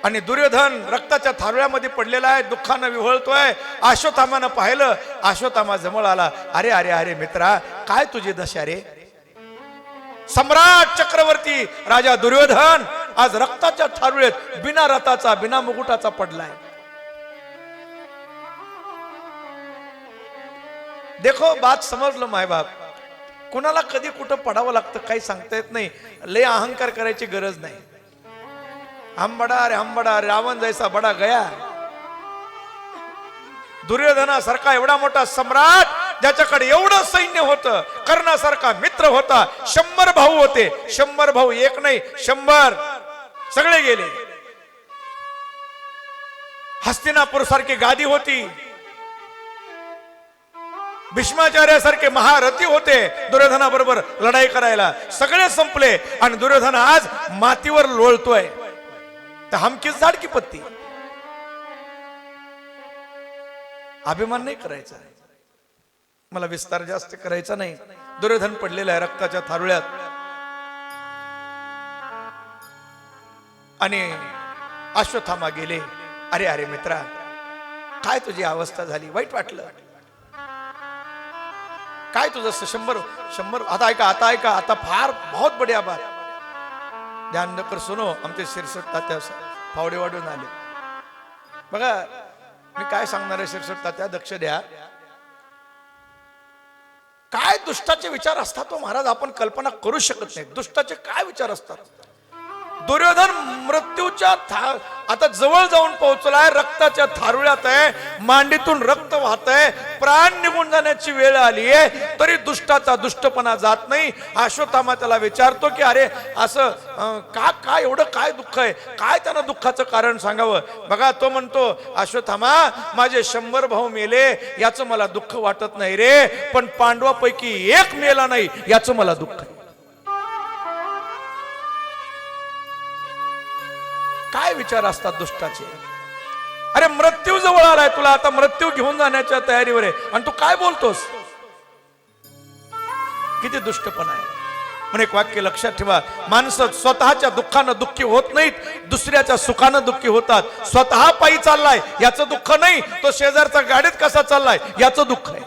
आणि दुर्योधन रक्ताच्या थारोळ्यामध्ये पडलेला आहे, दुःखानं विव्हळतोय. अश्वत्थामानं पाहिलं. अश्वत्थामा जवळ आला. अरे अरे अरे मित्रा, काय तुझी दशा रे? सम्राट चक्रवर्ती राजा दुर्योधन आज रक्ताच्या थारोळ्यात बिना रथाचा बिना मुकुटाचा पडलाय. देखो बात समजलो माय बाप. कुणाला कधी कुठं पडावं लागतं काही सांगता येत नाही. लय अहंकार करायची गरज नाही. हम बड़ा रे रावण जैसा बडा गया. दुर्योधनासारखा एवढा मोठा सम्राट, ज्याच्याकडे एवढं सैन्य होतं, कर्णासारखा मित्र होता, 100 भाऊ होते. 100 भाऊ, एक नाही 100, सगळे गेले. हस्तिनापूर सारखी गादी होती. भीष्माचार्यासारखे महारथी होते दुर्योधनाबरोबर लढाई करायला, सगळे संपले. आणि दुर्योधन आज मातीवर लोळतोय. तर हमकीच झाड की पत्ती. अभिमान नाही करायचा. मला विस्तार जास्त करायचा नाही. दुर्योधन पडलेला आहे रक्ताच्या थारोळ्यात. आणि अश्वत्थामा गेले. अरे अरे मित्रा, काय तुझी अवस्था झाली? वाईट वाटलं काय तुझं? 100 आता ऐका आता फार बहुत बढिया बात. ध्यान न कर सुनो. आमचे शिरसट तात्या फावडे वाढून आले. बघा मी काय सांगणार आहे. शिरसट तात्या दक्ष द्या. काय दुष्टाचे विचार असतात तो महाराज, आपण कल्पना करू शकत नाही. दुष्टाचे काय विचार असतात. दुर्योधन मृत्यूच्या आता जवळ जाऊन पोहोचलाय. रक्ताच्या थारोळ्यात आहे. मांडीतून रक्त वाहत आहे. प्राण निघून जाण्याची वेळ आली आहे, तरी दुष्टाचा दुष्टपणा जात नाही. अश्वत्थामा त्याला विचारतो की अरे असं का एवढं काय दुःख आहे? काय त्यांना दुःखाचं कारण सांगावं? बघा तो म्हणतो, अश्वत्थामा माझे 100 भाऊ मेले याचं मला दुःख वाटत नाही रे, पण पांडवापैकी एक मेला नाही याचं मला दुःख आहे. काय विचार असतात दुष्टाचे? अरे मृत्यू जवळ आलाय तुला, आता मृत्यू घेऊन जाण्याच्या तयारीवर आहे आणि तू काय बोलतोस? किती दुष्टपणा आहे. म्हणून एक वाक्य लक्षात ठेवा, माणसं स्वतःच्या दुःखानं दुःखी होत नाहीत, दुसऱ्याच्या सुखानं दुःखी होतात. स्वतः पायी चाललाय याचं दुःख नाही, तो शेजारचा गाडीत कसा चाललाय याचं दुःख आहे.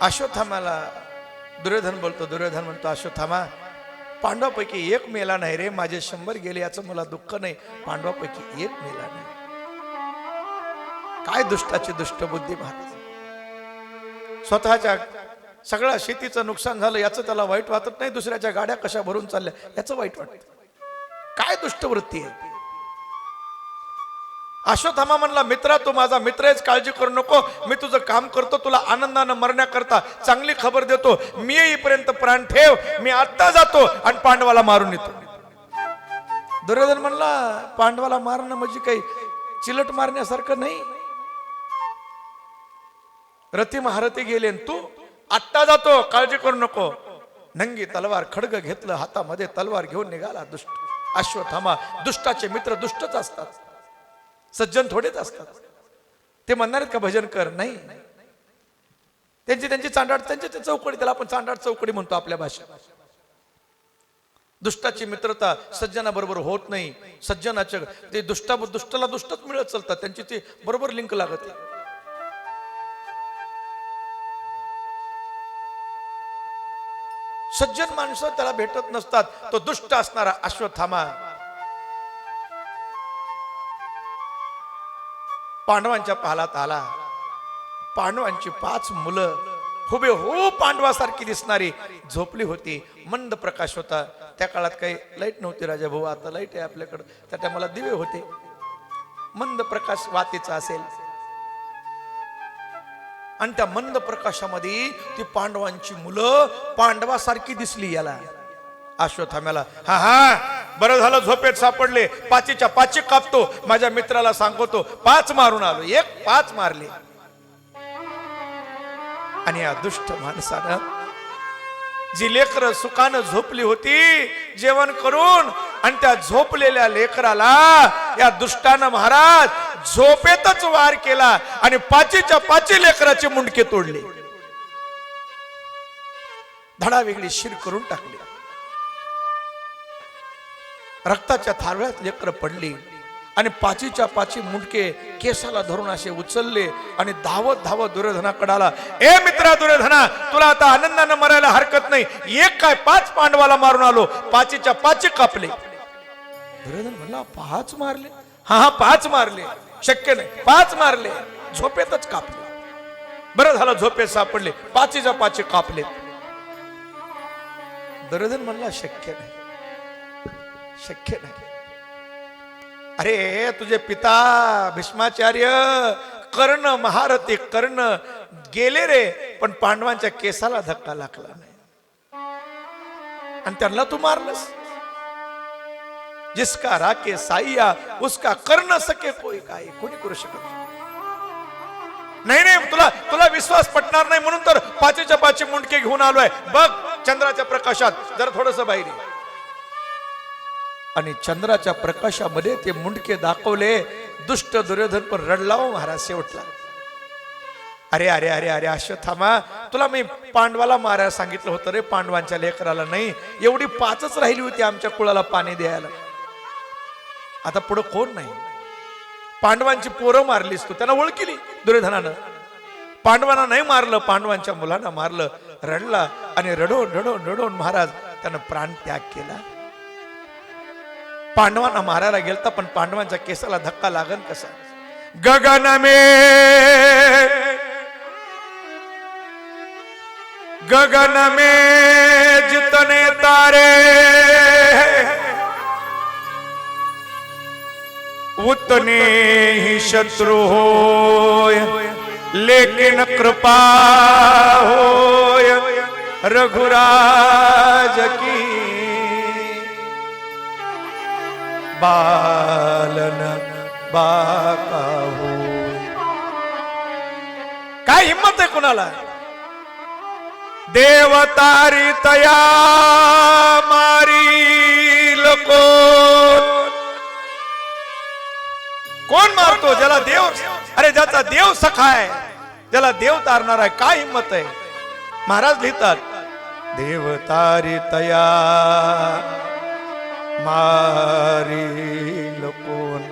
अश्वत्थामाला दुर्योधन बोलतो, दुर्योधन म्हणतो अश्वत्थामा, पांडवापैकी एक मेला नाही रे, माझे 100 गेले याचं मला दुःख नाही, पांडवापैकी एक मेला नाही. काय दुष्टाची दुष्ट बुद्धी महाराज. स्वतःच्या सगळ्या शेतीचं नुकसान झालं याचं त्याला वाईट वाटत नाही, दुसऱ्याच्या गाड्या कशा भरून चालल्या याचं वाईट वाटत. काय दुष्टवृत्ती आहे. अश्वत्थामा म्हणला, मित्रा तू माझा मित्र आहेस, काळजी करू नको, मी तुझं काम करतो, तुला आनंदानं मरण्याकरता चांगली खबर देतो, मी येईपर्यंत प्राण ठेव, मी आत्ता जातो आणि पांडवाला मारून येतो. दुर्योधन म्हणला, पांडवाला मारणं म्हणजे काही चिलट मारण्यासारखं नाही, रथी महारथी गेले, तू आत्ता जातो, काळजी करू नको. नंगी तलवार खड्ग घेतलं हातामध्ये, तलवार घेऊन निघाला दुष्ट अश्वत्थामा. दुष्टाचे मित्र दुष्टच असतात, सज्जन थोडेच असतात. ते म्हणणार आहेत का भजन कर? नाही, त्यांची चांडाळ, त्यांची चौकडी, त्याला आपण चांडाळ चौकडी म्हणतो आपल्या भाषेत. दुष्टाची मित्रता सज्जना बरोबर होत नाही. सज्जनाच्या ते दुष्टाला दुष्टच मिळत चालतात, त्यांची ते बरोबर लिंक लागत. सज्जन माणसं त्याला भेटत नसतात. तो दुष्ट असणारा अश्वत्थामा पांडवांच्या पालात आला. पांडवांची 5 मुलं हुबेहूब पांडवासारखी दिसणारी झोपली होती. मंद प्रकाश होता. त्या काळात काही लाईट नव्हती राजा भाऊ, आता लाईट आहे आपल्याकडे. त्या टायमाला दिवे होते. मंद प्रकाश वातीचा असेल आणि त्या मंद प्रकाशामध्ये ती पांडवांची मुलं पांडवासारखी दिसली याला अश्वत्थाम्याला. हा हा, बरं झालं झोपेत सापडले, 5च्या 5 कापतो, माझ्या मित्राला सांगतो 5 मारून आलो. 5 मारले. आणि या दुष्ट माणसानं जी लेकरं सुखानं झोपली होती जेवण करून, आणि त्या झोपलेल्या लेकराला या दुष्टानं महाराज झोपेतच वार केला आणि 5च्या 5 लेकराचे मुंडके तोडले, धडा वेगळी शिर करून टाकली. रक्ताच्या थारव्यात लेकर पडली आणि 5च्या 5 मुंडके केसाला धरून असे उचलले आणि धावत धावत दुर्योधनाकडे आला. ए मित्रा दुर्योधना, तुला आता आनंदानं मरायला हरकत नाही. एक काय 5 पांडवाला मारून आलो, 5च्या 5 कापले. दुर्योधन म्हणला 5 मारले? हा 5 मारले. शक्य नाही, 5 मारले, झोपेतच कापले. बरं झालं झोपेत सापडले, 5च्या 5 कापले. दुर्योधन म्हणला शक्य नाही, शक्य नाही. अरे तुझे पिता भीष्माचार्य कर्ण महारथी कर्ण गेले रे, पण पांडवांच्या केसाला धक्का लागला नाही आणि त्यांना तू मारलंस. जिसका राके साईया उसका कर्ण सके कोई काय, कोणी करू शकत नाही. नाही, तुला विश्वास पटणार नाही म्हणून तर 5च्या 5 मुंडके घेऊन आलोय. बघ चंद्राच्या प्रकाशात जरा थोडस बाहेर. आणि चंद्राच्या प्रकाशामध्ये ते मुंडके दाखवले. दुष्ट दुर्योधन पण रडला हो महाराज शेवटला. अरे अरे अरे अरे अश्वत्थामा, तुला मी पांडवाला मारायला सांगितलं होतं रे, पांडवांच्या लेकराला नाही. एवढी 5च राहिली होती आमच्या कुळाला पाणी द्यायला. आता पुढं कोण नाही. पांडवांची पोरं मारलीस तू, त्यांना ओळखली दुर्योधनानं. पांडवांना नाही मारलं, पांडवांच्या मुलांना मारलं. रडला आणि रडून रडून रडून महाराज त्यानं प्राण त्याग केला. पांडवांना मारायला गेलता, पण पांडवांच्या केसाला धक्का लागन कसा. गगन में जितने तारे उतने ही शत्रु होय, लेकिन कृपा होय रघुराज की. बालन बाका हो. काय हिम्मत आहे कुणाला. देवतारी तया मारी कोण मारतो ज्याला देव अरे ज्याचा देव सखा आहे, ज्याला देव तारणार आहे, काय हिंमत आहे. महाराज लिहितात, देव तारी तया मारी कोण,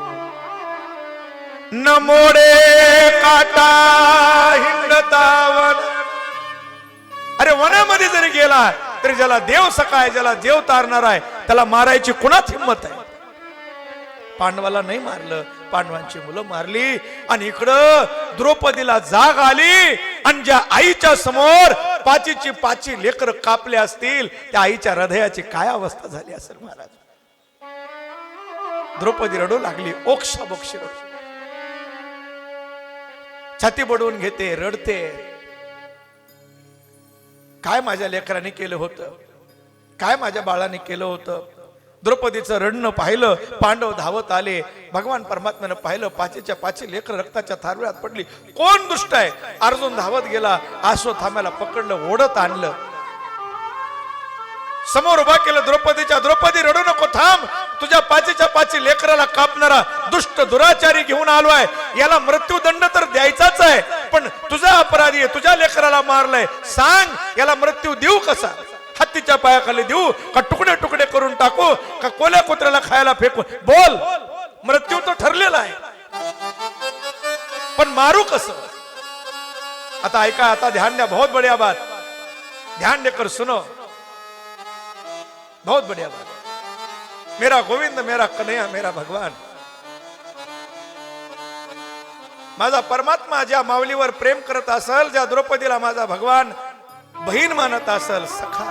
न मोडे काटा हिंडतावन. अरे वनामध्ये जरी गेला तरी ज्याला देव सखा आहे, ज्याला देव तारणार आहे, त्याला मारायची कुणाच हिंमत आहे. पांडवाला नाही मारलं, पांडवांची मुलं मारली. आणि इकडं द्रौपदीला जाग आली आणि ज्या आईच्या समोर पाचीची पाची लेकर कापले असतील, त्या आईच्या हृदयाची काय अवस्था झाली असेल महाराज. द्रौपदी रडू लागली, ओक्ष बोक्ष रडू, छाती बडवून घेते, रडते. काय माझ्या लेकराने केलं होतं, काय माझ्या बाळाने केलं होतं. द्रौपदीचं रडणं पाहिलं, पांडव धावत आले. भगवान परमात्म्यानं पाहिलं, पाचीच्या पाची लेकर रक्ताच्या थारव्यात पडली. कोण दुष्ट आहे. अर्जुन धावत गेला, अश्वत्थाम्याला पकडलं, ओढत आणलं, समोर उभा केलं द्रौपदीच्या. द्रौपदी रडू नको, थांब. तुझ्या पाचीच्या पाची लेकराला कापणारा दुष्ट दुराचारी घेऊन आलोय, याला मृत्यूदंड तर द्यायचाच आहे, पण तुझा अपराधी आहे, तुझ्या लेकराला मारलंय, सांग याला मृत्यू देऊ कसा. हत्तीच्या पायाखाली देऊ का, तुकडे तुकडे करून टाकू का, कोल्या कुत्र्याला खायला फेकू. बोल, मृत्यू तर ठरलेला आहे, पण मारू कसं. आता ऐका, आता ध्यान द्या, बहुत बढिया बात, ध्यान देकर सुनो, बहुत बढ़िया बात. मेरा गोविंद, मेरा कन्हैया, मेरा भगवान, माझा परमात्मा ज्या माऊलीवर प्रेम करत असेल, ज्या द्रौपदीला माझा भगवान बहीण मानत असेल, सखा,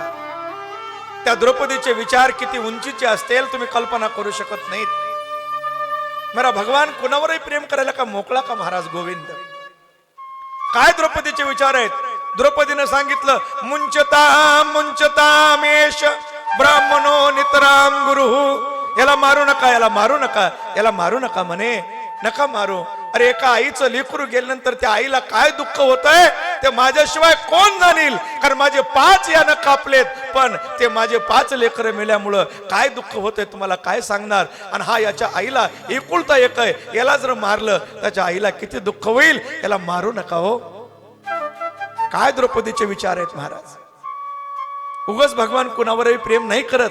त्या द्रौपदीचे विचार किती उंचीचे असतील तुम्ही कल्पना करू शकत नाहीत. मेरा भगवान कुणावरही प्रेम करायला का मोकळा का महाराज गोविंद. काय द्रौपदीचे विचार आहेत. द्रौपदीने सांगितलं, मुंचता मुंचतामेश ब्राह्मणो नितराम गुरु. याला मारू नका, याला मारू नका, याला मारू नका म्हणे, नका मारू. अरे एका आईचं लेकरू गेल्यानंतर त्या आईला काय दुःख होतंय ते माझ्याशिवाय कोण जाणील. कारण माझे 5 यानं कापलेत, पण ते माझे 5 लेकर मेल्यामुळं काय दुःख होतंय तुम्हाला काय सांगणार. आणि हा याच्या आईला एकुलता एक आहे, याला जर मारलं त्याच्या आईला किती दुःख होईल. याला मारू नका हो. काय द्रौपदीचे विचार आहेत महाराज. उगाच भगवान कुणावरही प्रेम नाही करत.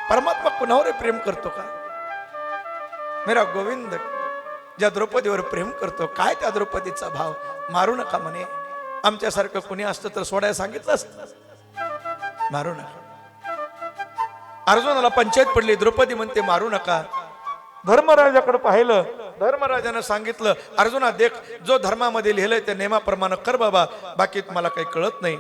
परमात्मा कुणावरही प्रेम करतो का. मेरा गोविंद ज्या द्रौपदीवर प्रेम करतो, काय त्या द्रौपदीचा भाव. मारू नका म्हणे. आमच्यासारखं कुणी असतं तर सोडायला सांगितलं असतं. मारू नका. अर्जुनाला पंचायत पडली, द्रौपदी म्हणते मारू नका. धर्मराजाकडे पाहिलं, धर्मराजानं सांगितलं, अर्जुना देख, जो धर्मामध्ये लिहिलंय ते नियमाप्रमाणे कर बाबा, बाकी मला काही कळत नाही.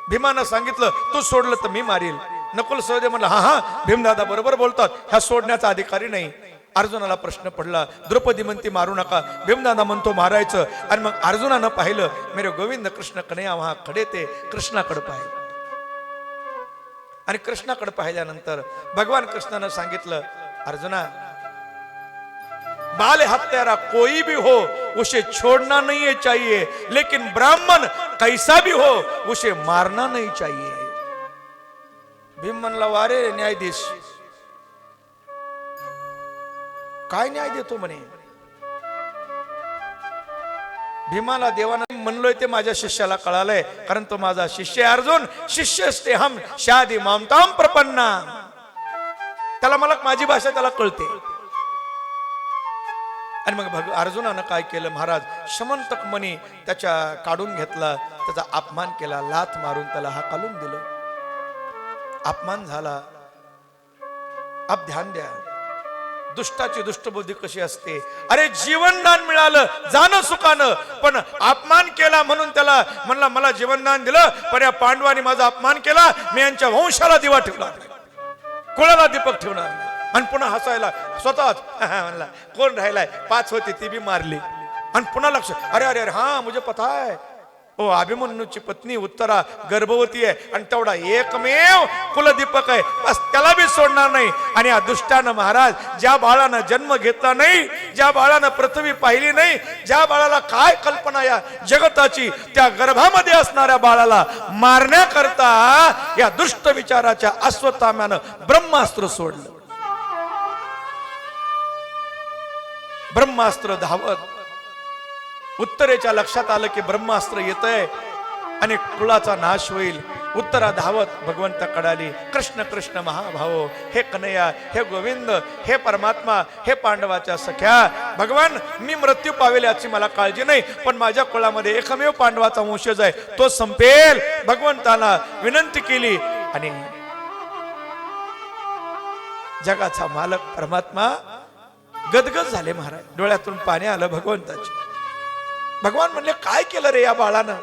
भीमानं सांगितलं, तू सोडलं तर मी मारील. नकुल सहदेव म्हणलं, हा हा भीमदादा बरोबर बोलतात, ह्या सोडण्याचा अधिकारी नाही. अर्जुनाला प्रश्न पडला, द्रौपदी म्हणते मारू नका, भीमदादा म्हणतो मारायचं. आणि मग अर्जुनानं पाहिलं, मेरे गोविंद कृष्ण कन्हैया वहा खडे ते कृष्णाकडे पाहिलं. आणि कृष्णाकडे पाहिल्यानंतर भगवान कृष्णानं सांगितलं, अर्जुना, बाल हत्यारा कोई भी हो उसे छोड़ना नहीं चाहिए, लेकिन ब्राह्मण कैसा भी हो उसे मारना नहीं चाहिए. भीम म्हणला, वारे न्यायाधीश, काय न्याय देतो म्हणे. भीमाला देवानं म्हणलोय ते माझ्या शिष्याला कळालंय, कारण तो माझा शिष्य आहे. अर्जुन शिष्य असते हम शादी मामताम प्रपन्ना. त्याला मला माझी भाषा त्याला कळते. आणि मग अर्जुनानं काय केलं महाराज, शमंतक मणी त्याच्या काढून घेतला, त्याचा अपमान केला, लाथ मारून त्याला हाकालून दिलं. अपमान झाला. अब ध्यान द्या, दुष्टाची दुष्टबुद्धी कशी असते. अरे जीवनदान मिळालं जाणं सुखानं, पण अपमान केला म्हणून त्याला म्हणला मला जीवनदान दिलं, पण या पांडवांनी माझा अपमान केला, मी यांच्या वंशाला दिवा ठेवणार नाही, कुणाला दीपक ठेवणार नाही. आणि पुन्हा हसायला स्वतःच म्हणला, कोण राहिलाय, 5 होती ती बी मारली. आणि पुन्हा लक्ष, अरे अरे अरे हा मुझे पता है, ओ अभिमन्यूची पत्नी उत्तरा गर्भवती आहे आणि तेवढा एकमेव कुलदीपक आहे, बस त्याला बी सोडणार नाही. आणि या दुष्टानं महाराज, ज्या बाळानं जन्म घेतला नाही, ज्या बाळानं पृथ्वी पाहिली नाही, ज्या बाळाला काय कल्पना या जगताची, त्या गर्भामध्ये असणाऱ्या बाळाला मारण्याकरता या दुष्ट विचाराच्या अश्वत्थाम्यानं ब्रह्मास्त्र सोडलं. ब्रह्मास्त्र धावत उत्तरेच्या लक्षात आलं की ब्रह्मास्त्र येतंय आणि कुळाचा नाश होईल. उत्तरा धावत भगवंताकडे आली. कृष्ण कृष्ण महाभाव, हे कन्हैया, हे गोविंद, हे परमात्मा, हे पांडवाच्या सख्या, भगवान मी मृत्यू पावेल याची मला काळजी नाही, पण माझ्या कुळामध्ये एकमेव पांडवाचा वंशज आहे, तो संपेल. भगवंताला विनंती केली आणि जगाचा मालक परमात्मा गदगद झाले महाराज. डोळ्यातून पाणी आलं भगवंताचे. भगवान म्हणले काय केलं रे या बाळानं?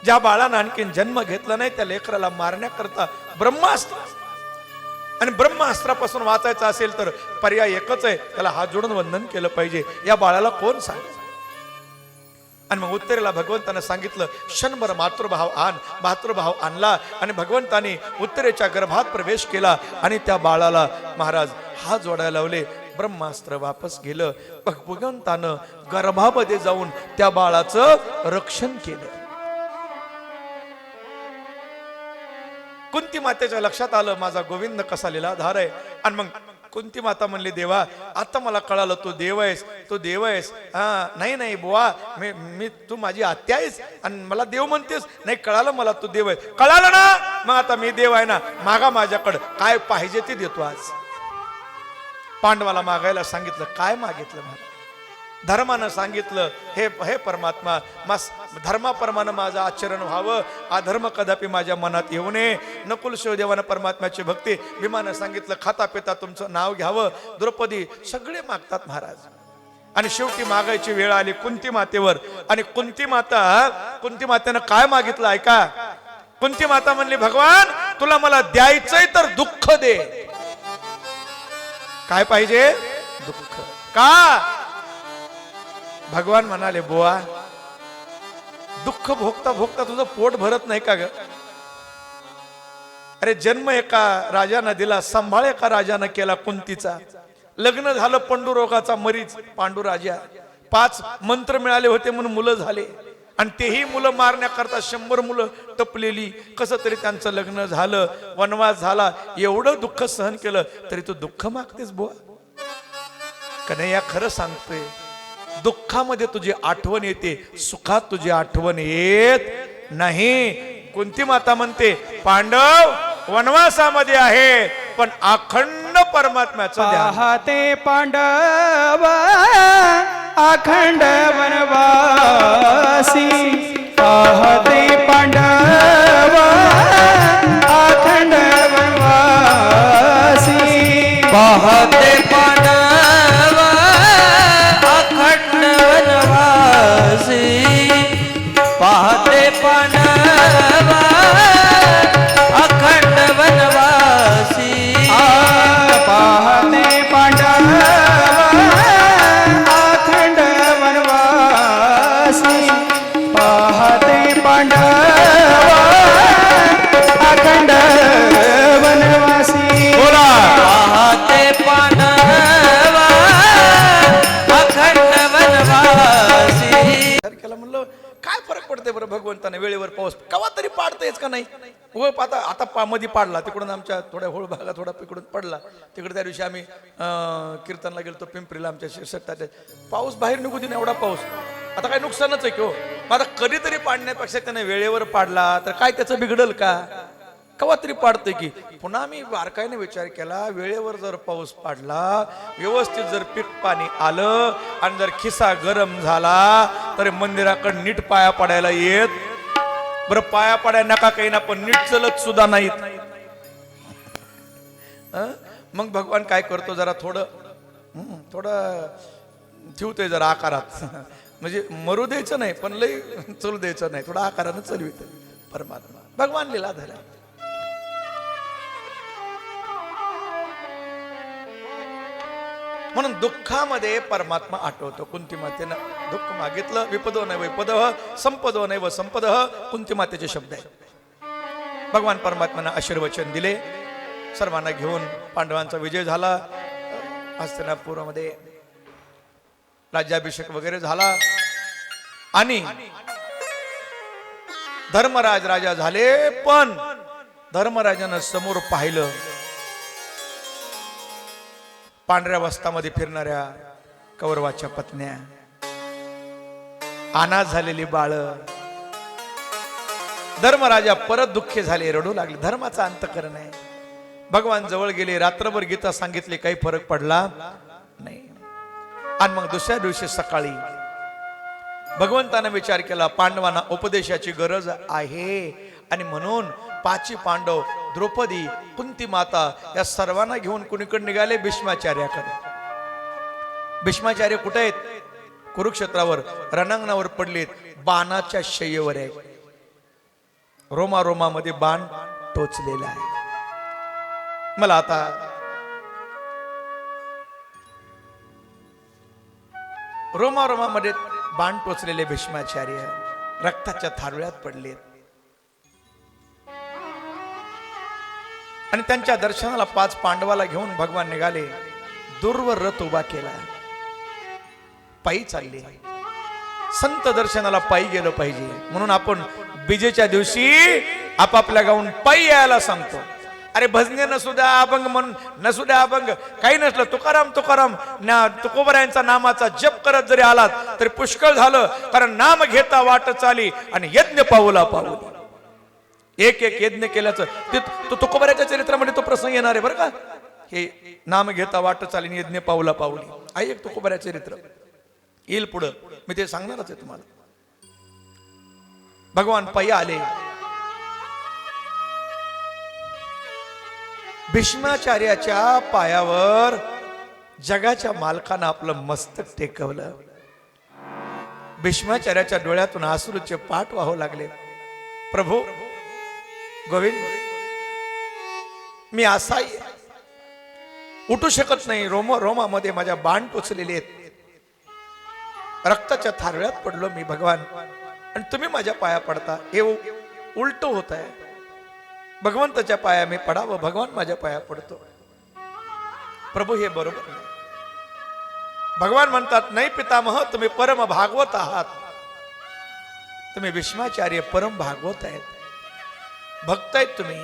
ज्या बाळानं आणखीन जन्म घेतला नाही त्या लेकराला मारण्याकरता ब्रह्मास्त्र, आणि ब्रह्मास्त्रापासून वाचायचं असेल तर पर्याय एकच आहे, त्याला हात जोडून वंदन केलं पाहिजे. या बाळाला कोण सांग? आणि मग उत्तरेला भगवंतानं सांगितलं क्षणभर मातृभाव आण. मातृभाव आणला आणि भगवंताने उत्तरेच्या गर्भात प्रवेश केला आणि त्या बाळाला महाराज हात जोडायला लावले. ब्रह्मास्त्र वापस गेलं. भगवंतानं गर्भामध्ये जाऊन त्या बाळाचं रक्षण केलं. कुंती मातेच्या लक्षात आलं माझा गोविंद कसा लीलाधार आहे. आणि मग कुंती माता म्हणली देवा आता मला कळालं तू देव आहेस, तू देव आहेस. हा नाही नाही बुवा, मी तू माझी आत्या आहेस आणि मला देव म्हणतेस? नाही कळालं मला तू देव आहेस. कळालं ना, मग आता मी देव आहे ना, मागा माझ्याकडं काय पाहिजे ते देतो. आज पांडवाला मागायला सांगितलं. काय मागितलं महाराज? धर्मानं सांगितलं हे हे परमात्मा धर्माप्रमाणे माझं आचरण व्हावं, अधर्म कदापि माझ्या मनात येऊ नये. नकुल शिवदेवानं परमात्म्याची भक्ती. भीमानं सांगितलं खाता पिता तुमचं नाव घ्यावं. द्रौपदी सगळे मागतात महाराज. आणि शेवटी मागायची वेळ आली कुंती मातेवर. आणि कुंती मातेनं काय मागितलं ऐका. कुंती माता म्हणली भगवान तुला मला द्यायचंय तर दुःख दे. काय पाहिजे? दुःख. का? भगवान म्हणाले बुवा दुःख भोगता भोगता तुझं पोट भरत नाही का ग? अरे जन्म एका राजानं दिला, सांभाळ एका राजानं केला कुंतीचा. लग्न झालं पंडुरोगाचा मरीच पांडुराजा. 5 मंत्र मिळाले होते म्हणून मुलं झाले आणि तेही मुलं मारण्याकरता 100 मुलं टपलेली. कसं तरी त्यांचं लग्न झालं, वनवास झाला. एवढं दुःख सहन केलं तरी तू दुःख मागतेस बुवा? कन्हैया खरं सांगतोय दुःखामध्ये तुझी आठवण येते, सुखात तुझी आठवण येत नाही. कुंती माता म्हणते पांडव वनवासामध्ये आहे पण अखंड परमात्म्याचं ध्यान. पाहते पांडव अखंड वनवासी. पाहते पांडव अखंड वनवासी. पाहते पांडव अखंड वनवासी. पाहते पांडव अखंड वनवासी. पाहते पांडव अखंड वनवासी. पाहते पांडव अखंड वनवासी. बोला पाहते पांडव अखंड वनवासी. केला म्हणलं काय फरक पडते बरं भगवंताने वेळेवर पाऊस कवा तरी पाडतेच का नाही? व आता मध्ये पाडला तिकडून आमच्या थोड्या होळ भागात थोडा इकडून पडला. तिकडे त्या दिवशी आम्ही कीर्तनला गेलो पिंपरीला आमच्या शिरसट्टाच्या. पाऊस बाहेर निघू दे एवढा पाऊस. आता काय नुकसानच आहे की हो. आता कधीतरी पाडण्यापेक्षा त्याने वेळेवर पाडला तर काय त्याचं बिघडल का? कवा तरी पाडतोय की. पुन्हा आम्ही बारकाईने विचार केला वेळेवर जर पाऊस पाडला, व्यवस्थित जर पीक पाणी आलं आणि जर खिसा गरम झाला तर मंदिराकडे नीट पाया पडायला येत. बरं पाया पडाय नका काही ना पण नीट चलत सुद्धा नाहीत. मग भगवान काय करतो जरा थोडं ठेवतोय जरा आकारात. म्हणजे मरू द्यायचं नाही पण लई चलू द्यायचं नाही, थोडं आकारानं चलवित परमात्मा. भगवान लीला झाला. म्हणून दुःखामध्ये परमात्मा आठवतो. कुंती मातेनं दुःख मागितलं. विपदो न विपदः संपदो नैव संपदः कुंती मातेचे शब्द आहेत. भगवान परमात्म्यानं आशीर्वचन दिले. सर्वांना घेऊन पांडवांचा विजय झाला. हस्तिनापुरामध्ये राज्याभिषेक वगैरे झाला आणि धर्मराज राजा झाले. पण धर्मराजानं समोर पाहिलं पांढऱ्या वस्त्रामध्ये फिरणाऱ्या कौरवाच्या पत्न्या, अनाथ झालेली बाळ, धर्मराजा परत दुःखी झाले, रडू लागले. धर्माचा अंतःकरण आहे. भगवान जवळ गेले, रात्रभर गीता सांगितली, काही फरक पडला नाही. आणि मग दुसऱ्या दिवशी सकाळी भगवंतानं विचार केला, पांडवांना उपदेशाची गरज आहे. आणि म्हणून 5 पांडव, द्रौपदी, कुंती माता या सर्वांना घेऊन कुणीकडे निघाले? भीष्माचार्याकडे. भीष्माचार्य कुठे आहेत? कुरुक्षेत्रावर रणांगणावर पडलेत, बाणाच्या शय्येवर आहेत. रोमारोमामध्ये बाण टोचलेला आहे. मला आता रोमारोमामध्ये बाण टोचलेले भीष्माचार्य रक्ताच्या थारोळ्यात पडलेत. आणि त्यांच्या दर्शनाला 5 पांडवाला घेऊन भगवान निघाले. दूरवर रथ उभा केला, पायी चालले. संत दर्शनाला पायी गेलं पाहिजे म्हणून आपण बीजेच्या दिवशी आपापल्या गावून पायी यायला सांगतो. अरे भजने नसू द्या, अभंग म्हणून नसू द्या, अभंग काही नसलं, तुकाराम तुकाराम तुकोबरायांचा नामाचा जप करत जरी आलात तरी पुष्कळ झालं. कारण नाम घेता वाट चाली आणि यज्ञ पाऊला पाऊली. एक एक यज्ञ केल्याचं तो तुकोबराच्या चरित्रामध्ये तो प्रसंग येणार आहे बरं का. हे नाम घेता वाट चाली यज्ञ पाऊला पाऊली आहे एक तुकोबऱ्या चरित्र, येईल पुढं, मी ते सांगणारच आहे तुम्हाला. भगवान पायी आले. भीष्माचार्याच्या पायावर जगाच्या मालकानं आपलं मस्तक टेकवलं. भीष्माचार्याच्या डोळ्यातून अश्रूचे पाट वाहू लागले. प्रभू गोविंद, मी असाई उठू शकत नाही, रोमामध्ये माझ्या बाण टोचलेले आहेत, रक्ताच्या थारोळ्यात पडलो मी भगवान, आणि तुम्ही माझ्या पाया पडता. हे उलट होत आहे. भगवंताच्या पाया मी पडावं, भगवान माझ्या पाया पडतो. प्रभू हे बरोबर नाही. भगवान म्हणतात, नाही पितामह, तुम्ही परम भागवत आहात. तुम्ही भीष्माचार्य परम भागवत आहेत, भक्त आहेत तुम्ही.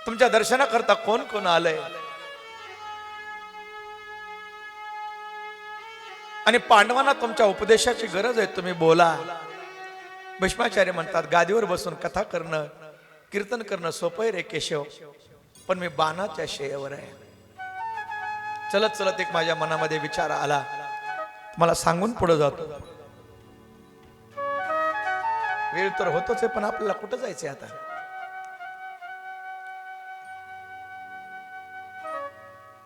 तुमच्या दर्शनाकरता कोण कोण आलंय? आणि पांडवांना तुमच्या उपदेशाची गरज आहे, तुम्ही बोला. भीष्माचार्य म्हणतात, गादीवर बसून कथा करणं, कीर्तन करणं सोपं रे केशव, पण मी बाणाच्या शय्येवर आहे. चलत चलत एक माझ्या मनामध्ये विचार आला, मला सांगून पुढे जातो. वेळ तर होतोच आहे, पण आपल्याला कुठं जायचंय आता?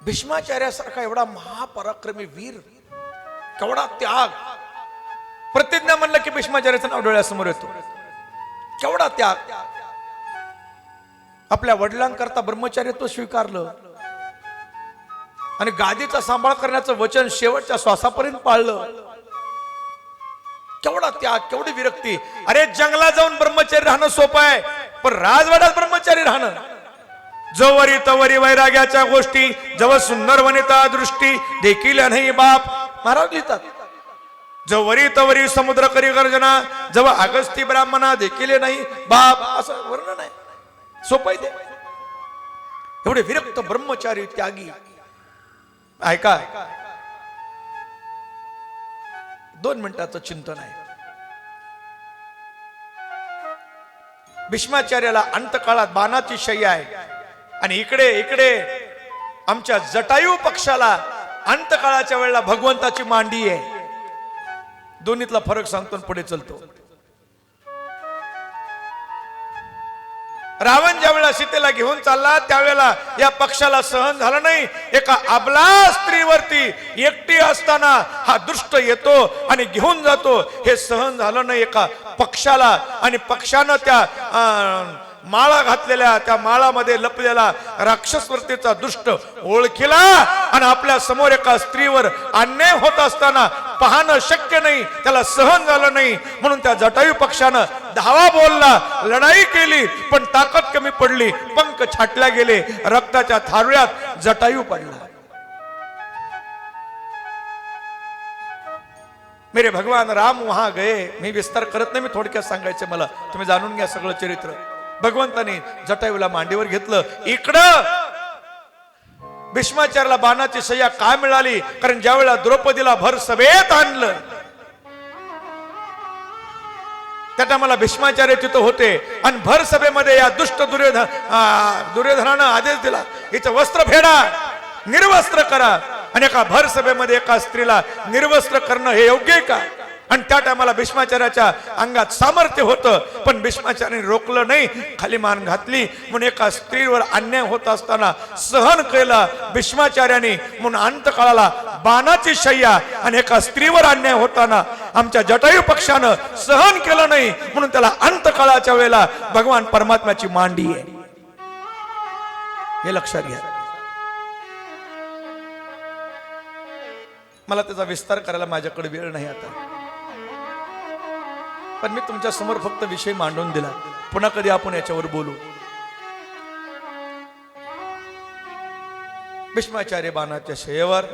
भीष्माचार्यासारखा एवढा महापराक्रमी वीर, केवढा त्याग. प्रतिज्ञा म्हणलं की भीष्माचार्याचं नाव डोळ्यासमोर येतो. केवढा त्याग. आपल्या वडिलांकरता ब्रह्मचर्य तो स्वीकारलं आणि गादीचा सांभाळ करण्याचं वचन शेवटच्या श्वासापर्यंत पाळलं. केवढा त्याग, केवढी विरक्ती. अरे जंगलात जाऊन ब्रह्मचर्य राहणं सोपं आहे, पण राजवाड्यात ब्रह्मचर्य राहणं. जवरी तवरी वैराग्याच्या गोष्टी, जव सुंदर वनिता दृष्टी देखील नाही बाप. महाराज लिहितात, जवरी तवरी समुद्र करी गर्जना, जव अगस्ती ब्राह्मणा देखील नाही बाप. असं वर्णन आहे. सोपं आहे ते. एवढे विरक्त ब्रह्मचारी त्यागी. ऐका, 2 मिनिटाचं चिंतन आहे. भीष्माचार्याला अंतकाळात बाणाची शय्या आहे आणि इकडे आमच्या जटायू पक्षाला अंतकाळाच्या वेळेला भगवंताची मांडी आहे. दोन्हीतला फरक सांगतो पुढे चलतो. रावण ज्या वेळेला सीतेला घेऊन चालला त्यावेळेला या पक्षाला सहन झालं नाही. एका अबला स्त्रीवरती एकटी असताना हा दुष्ट येतो आणि घेऊन जातो, हे सहन झालं नाही एका पक्षाला. आणि पक्षानं त्या माळा घातलेल्या, त्या माळामध्ये लपलेला राक्षसवृत्तीचा दुष्ट ओळखीला आणि आपल्या समोर एका स्त्रीवर अन्याय होत असताना पाहणं शक्य नाही, त्याला सहन झालं नाही. म्हणून त्या जटायू पक्षानं धावा बोलला, लढाई केली, पण ताकद कमी पडली, पंख छाटल्या गेले, रक्ताच्या थारोळ्यात जटायू पडला. मेरे भगवान राम वहां गए. मी विस्तार करत नाही, मी थोडक्यात सांगायचं मला, तुम्ही जाणून घ्या सगळं चरित्र. भगवंताने जटायूला मांडीवर घेतलं. इकडं भीष्माचार्याला बाणाची सय्या का मिळाली? कारण ज्या वेळेला द्रौपदीला भर सभेत आणलं त्या टायमाला भीष्माचार्य तिथं होते आणि भर सभेमध्ये या दुष्ट दुर्योधनानं आदेश दिला, हिचं वस्त्र फेडा, निर्वस्त्र करा. आणि एका भर सभेमध्ये एका स्त्रीला निर्वस्त्र करणं हे योग्य आहे का? आणि त्या टायमाला भीष्माचार्याच्या अंगात सामर्थ्य होतं, पण भीष्माचार्याने रोखलं नाही, खाली मान घातली. म्हणून एका स्त्रीवर अन्याय होत असताना सहन केला भीष्माचार्याने. म्हणून अंतकाळाला बाणाची शय्या आणि एका स्त्रीवर अन्याय होताना आमच्या जटायू पक्षानं सहन केलं नाही, म्हणून त्याला अंतकाळाच्या वेळेला भगवान परमात्म्याची मांडी आहे, हे लक्षात घ्या. मला त्याचा विस्तार करायला माझ्याकडे वेळ नाही आता, पण मी तुमच्या समोर फक्त विषय मांडून दिला. पुन्हा कधी आपण याच्यावर बोलू. भीष्माचार्य बाणाच्या शय्येवर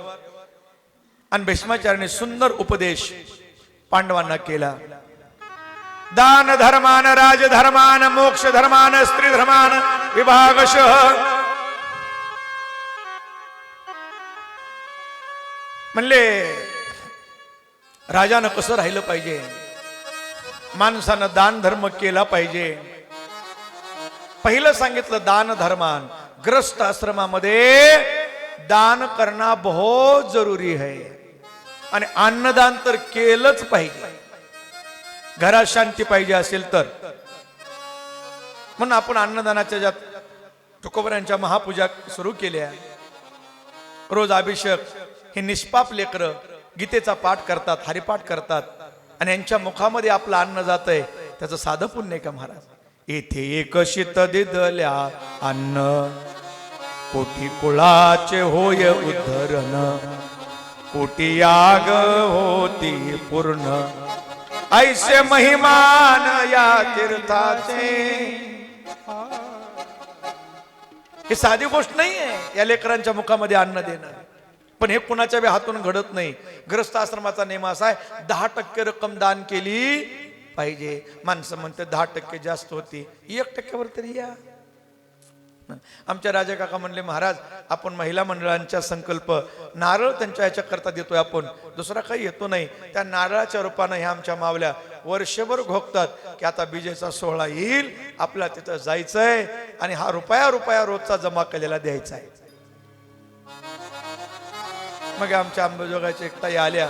आणि भीष्माचार्याने सुंदर उपदेश पांडवांना केला. दान धर्मान, राजधर्मान, मोक्ष धर्मान, स्त्री धर्मान विभागशः. म्हणले राजानं कसं राहिलं पाहिजे, माणसानं दान धर्म केला पाहिजे. पहिलं सांगितलं दान धर्मान. ग्रस्त आश्रमामध्ये दान करना बहुत जरुरी है, आणि अन्नदान तर केलंच पाहिजे. घरात शांती पाहिजे असेल तर. म्हणून आपण अन्नदानाच्या ज्या तुकोबऱ्यांच्या महापूजा सुरू केल्या, रोज अभिषेक, हे निष्पाप लेकरं गीतेचा पाठ करतात, हरिपाठ करतात, आणि यांच्या मुखामध्ये आपलं अन्न जातंय, त्याचं साधं पुण्य का महाराज? येथे एक शीत दिदल्या अन्न, कोटी कुळाचे होय उद्धरण, कोटी याग होती पूर्ण, ऐसे महिमान या तीर्थाचे. ही साधी गोष्ट नाहीये या लेकरांच्या मुखामध्ये अन्न देणं, पण हे कुणाच्या बी हातून घडत नाही. ग्रस्त आश्रमाचा नियम असा आहे, 10% रक्कम दान केली पाहिजे. माणसं म्हणते 10% जास्त होती, 1% वर तरी या. आमच्या राजा काका म्हणले, महाराज आपण महिला मंडळांच्या संकल्प नारळ त्यांच्या याच्या करता देतोय, आपण दुसरा काही येतो नाही. त्या नारळाच्या रूपानं ह्या आमच्या मावल्या वर्षभर घोकतात की आता बीजेचा सोहळा येईल, आपला तिथं जायचंय आणि हा रुपया रोजचा जमा केलेला द्यायचा आहे. मग आमच्या अंबाजोगाईच्या एकताई आल्या.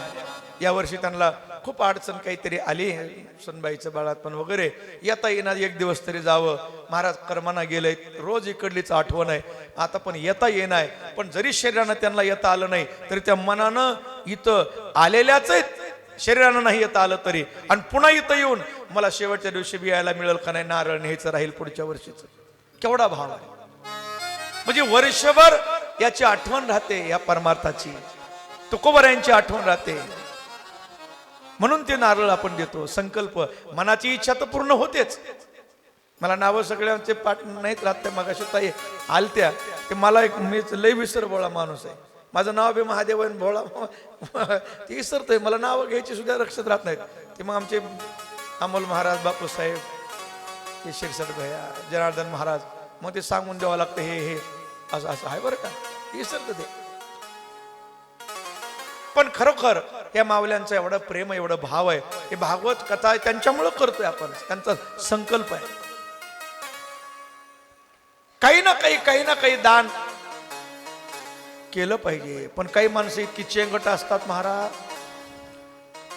यावर्षी त्यांना खूप अडचण काहीतरी आली, सनबाईचं बाळातपण वगैरे, येता येणार एक दिवस तरी जावं. महाराज कर्माना गेले, रोज इकडलीच आठवण आहे, आता पण येता येणार. पण जरी शरीरानं त्यांना येता आलं नाही तरी त्या मनानं इथं आलेल्याच आहेत, शरीरानं नाही येता आलं तरी. आणि पुन्हा इथं येऊन मला शेवटच्या दिवशी बी यायला मिळेल का नाही, नारळ न्यायचं राहील पुढच्या वर्षीच. केवढा भाव आहे, म्हणजे वर्षभर याची आठवण राहते, या परमार्थाची तुकोबऱ्यांची आठवण राहते. म्हणून ते नारळ आपण देतो. संकल्प, मनाची इच्छा तर पूर्ण होतेच. मला नावं सगळ्यांचे पाठ नाहीत राहत. त्या मगाशी ताई आलत्या, ते मला एक, मी लय विसर भोळा माणूस आहे, माझं नाव बी महादेव आहे, भोळा ते विसरतोय, मला नावं घ्यायची सुद्धा लक्षात राहत नाहीत. ते मग आमचे अमोल महाराज, बापूसाहेब, हे शिरसट भैया, जनार्दन महाराज, मग ते सांगून द्यावं लागतं, हे असं असं आहे बरं का, विसरतं ते. पण खरोखर या मावल्यांचं एवढं प्रेम, एवढं भाव आहे, हे भागवत कथा त्यांच्यामुळं करतोय आपण, त्यांचा संकल्प आहे. काही ना काही दान केलं पाहिजे. पण काही माणसं इतकी चेंगट असतात महाराज,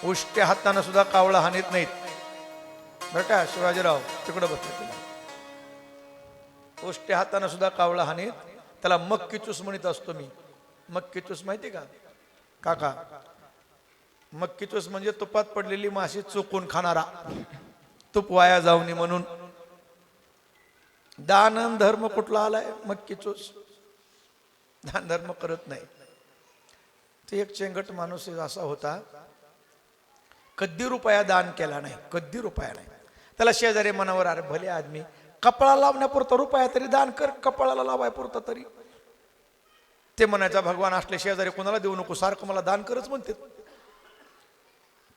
उष्ट्या हातानं सुद्धा कावळा हानीत नाहीत बरं का. शिवाजीराव तिकडं बसले, तुला उष्ट्या हातानं सुद्धा कावळा हानीत, त्याला मक्की चूस म्हणत असतो मी. मक्की चूस माहिती का काका? मक्की चूस म्हणजे तुपात पडलेली माशी चुकून खाणारा, तूप वाया जाऊनी म्हणून. दान धर्म कुठला आलाय? मक्की चूस. दान धर्म करत नाही. ते एक चेंगट माणूस असा होता, कधी रुपया दान केला नाही, कधी रुपया नाही. त्याला शेजारी मनावर, अरे भले आदमी, कपाळा लावण्यापुरता रुपया तरी दान कर, कपाळाला लावायपुरता तरी. ते म्हणायचा भगवान असले शेजारी कोणाला देऊ नको, सारखं मला दान करच म्हणते.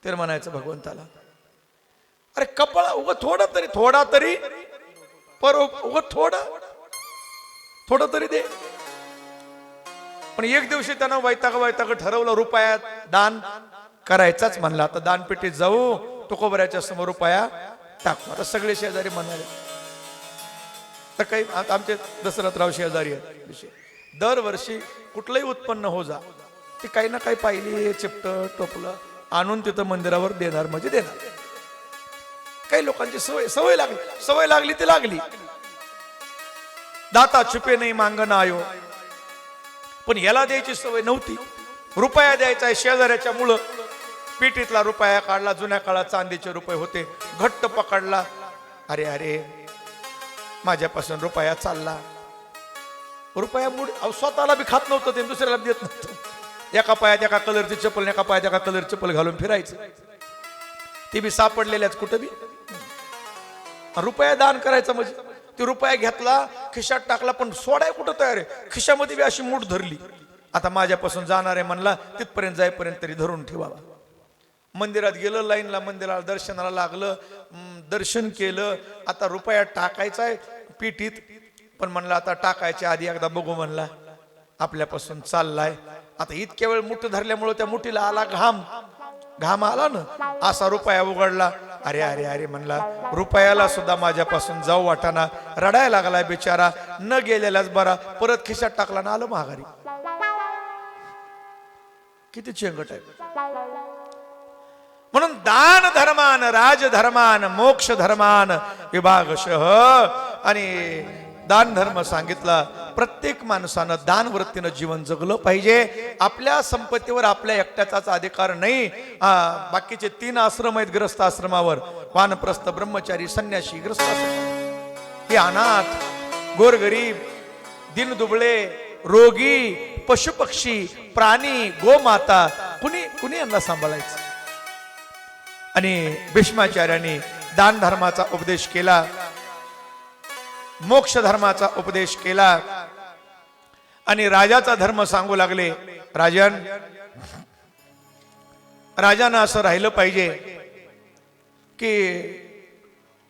ते म्हणायचं भगवंताला, अरे कपाळा उग थोडा तरी पर उग थोडं तरी दे. पण एक दिवशी त्यानं वैताग ठरवलं रुपयात दान करायचाच म्हणला. आता दानपेटीत जाऊ तुकोबऱ्याच्या समोर रुपया टाकू. आता सगळे शेजारी म्हणाले. तर काही आता आमचे दशरथराव शेजारी आहेत विषय. दरवर्षी कुठलंही उत्पन्न हो जा ते काही ना काही पाहिली चिपट टोपलं आणून तिथं मंदिरावर देणार म्हणजे देणार. काही लोकांची सवय लागली ती लागली. दाता छुपे नाही मांगना आयो. पण याला द्यायची सवय नव्हती. रुपया द्यायचा आहे शेजाऱ्याच्या मुळे. पिटीतला रुपया काढला. जुन्या काळात चांदीचे रुपये होते. घट्ट पकडला. अरे अरे माझ्यापासून रुपया चालला. रुपया मूड स्वतःला बी खात नव्हतं ते दुसऱ्याला देत नव्हतं. एका पायात एका कलरची चप्पल एका पायात एका कलरची चप्पल घालून फिरायचं. ती बी सापडलेल्याच कुठं बी. रुपया दान करायचं म्हणजे ती रुपया घेतला खिशात टाकला पण सोडाय कुठं तयार आहे. खिशामध्ये बी अशी मूठ धरली. आता माझ्यापासून जाणार आहे म्हणला तिथपर्यंत जाईपर्यंत तरी धरून ठेवावा. मंदिरात गेलं लाईनला मंदिराला दर्शनाला लागलं. दर्शन केलं. आता रुपया टाकायचा आहे पिठीत पण म्हणलं आता टाकायच्या आधी एकदा बघू म्हणला आपल्यापासून चाललाय. आता इतक्या वेळ मुठ धरल्यामुळे त्या मुठीला आला घाम आला ना. असा रुपया उघडला. अरे अरे अरे म्हणला रुपयाला सुद्धा माझ्यापासून जाऊ वाटाना. रडायला लागलाय बिचारा. न गेलेलाच बरा. परत खिशात टाकला ना आलं महागारी. किती चेंगट आहे. म्हणून दान धर्मान राजधर्मान मोक्ष धर्मान विभागशः. आणि दान धर्म सांगितला. प्रत्येक माणसानं दान वृत्तीनं जीवन जगलं पाहिजे. आपल्या संपत्तीवर आपल्या एकट्याचाच अधिकार नाही. बाकीचे 3 आश्रम आहेत ग्रस्त आश्रमावर. वानप्रस्थ ब्रह्मचारी संन्यासी ग्रस्त आश्रम. हे अनाथ गोरगरीब दिनदुबळे रोगी पशुपक्षी प्राणी गोमाता कुणी यांना सांभाळायचं. आणि भीष्माचार्यांनी दान धर्माचा उपदेश केला. मोक्ष धर्माचा उपदेश केला. आणि राजाचा धर्म सांगू लागले. राजानं असं राहिलं पाहिजे की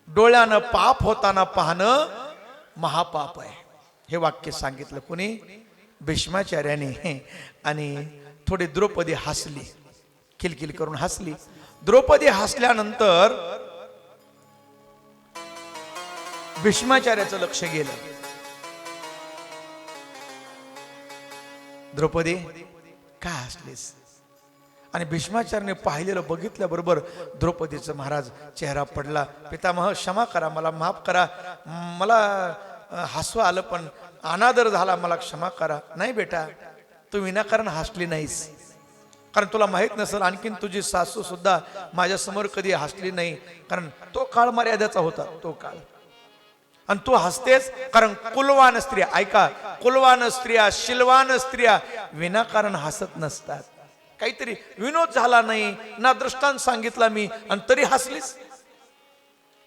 डोळ्यानं पाप होताना पाहणं महापाप आहे. हे वाक्य सांगितलं कुणी भीष्माचार्याने. आणि थोडी द्रौपदी हसली. किलकिल करून हसली. द्रौपदी हसल्यानंतर भीष्माचार्याचं लक्ष गेलं. द्रौपदी काय हसलीस. आणि भीष्माचार्याने पाहिलेलं बघितल्याबरोबर द्रौपदीचं महाराज चेहरा पडला. पितामह क्षमा करा मला माफ करा. मला हसू आलं पण अनादर झाला मला क्षमा करा. नाही बेटा तू विनाकारण हसली नाहीस. कारण तुला माहित नसेल आणखीन तुझी सासू सुद्धा माझ्या समोर कधी हसली नाही. कारण तो काळ मर्यादेचा होता. तो काळ आणि तू हसतेस कारण कुलवान स्त्रिया ऐका कुलवान स्त्रिया शिलवान स्त्रिया विनाकारण हसत नसतात. काहीतरी विनोद झाला नाही ना दृष्टांत सांगितला मी आणि तरी हसलीस.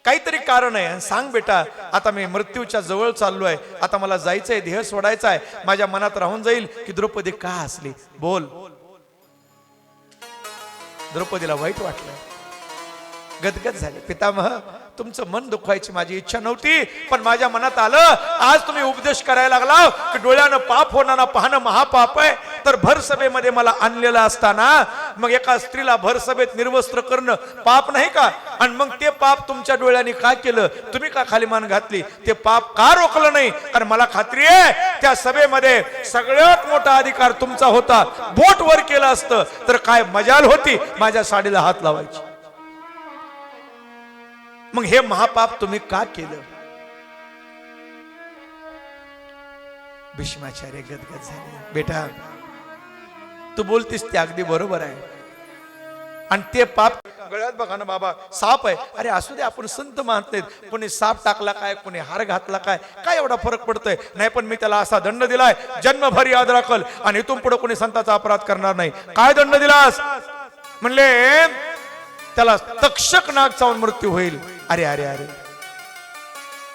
काहीतरी कारण आहे. आणि सांग बेटा आता मी मृत्यूच्या जवळ चाललोय. आता मला जायचंय देह सोडायचा आहे. माझ्या मनात राहून जाईल की द्रौपदी का हसली. बोल. द्रौपदीला वाईट वाटलं. गदगद झाले. पितामह तुमचं मन दुखवायची माझी इच्छा नव्हती पण माझ्या मनात आलं आज तुम्ही उपदेश करायला लागला की डोळ्यानं पाप होणार पाहणं महापाप आहे. तर भरसभेमध्ये मला आणलेलं असताना मग एका स्त्रीला भरसभेत निर्वस्त्र करणं पाप नाही का. आणि मग ते पाप तुमच्या डोळ्यांनी का केलं. तुम्ही का खाली मान घातली. ते पाप का रोखलं नाही. कारण मला खात्री आहे त्या सभेमध्ये सगळ्यात मोठा अधिकार तुमचा होता. बोट वर केलं असतं तर काय मजाल होती माझ्या साडीला हात लावायची. मग हे महापाप तुम्ही का केलं. भीष्माचार्य गदगद झाले. बेटा तू बोलतीस ते अगदी बरोबर आहे. आणि ते पाप गळ्यात बघा ना बाबा साप आहे. अरे असू दे आपण संत मानत नाहीत. कोणी साप टाकला काय कोणी हार घातला काय एवढा फरक पडतोय. नाही पण मी त्याला असा दंड दिलाय जन्मभर याद राखल आणि इथून पुढे कोणी संताचा अपराध करणार नाही. काय दंड दिलास म्हणले त्याला तक्षक नाग चावून मृत्यू होईल. अरे अरे अरे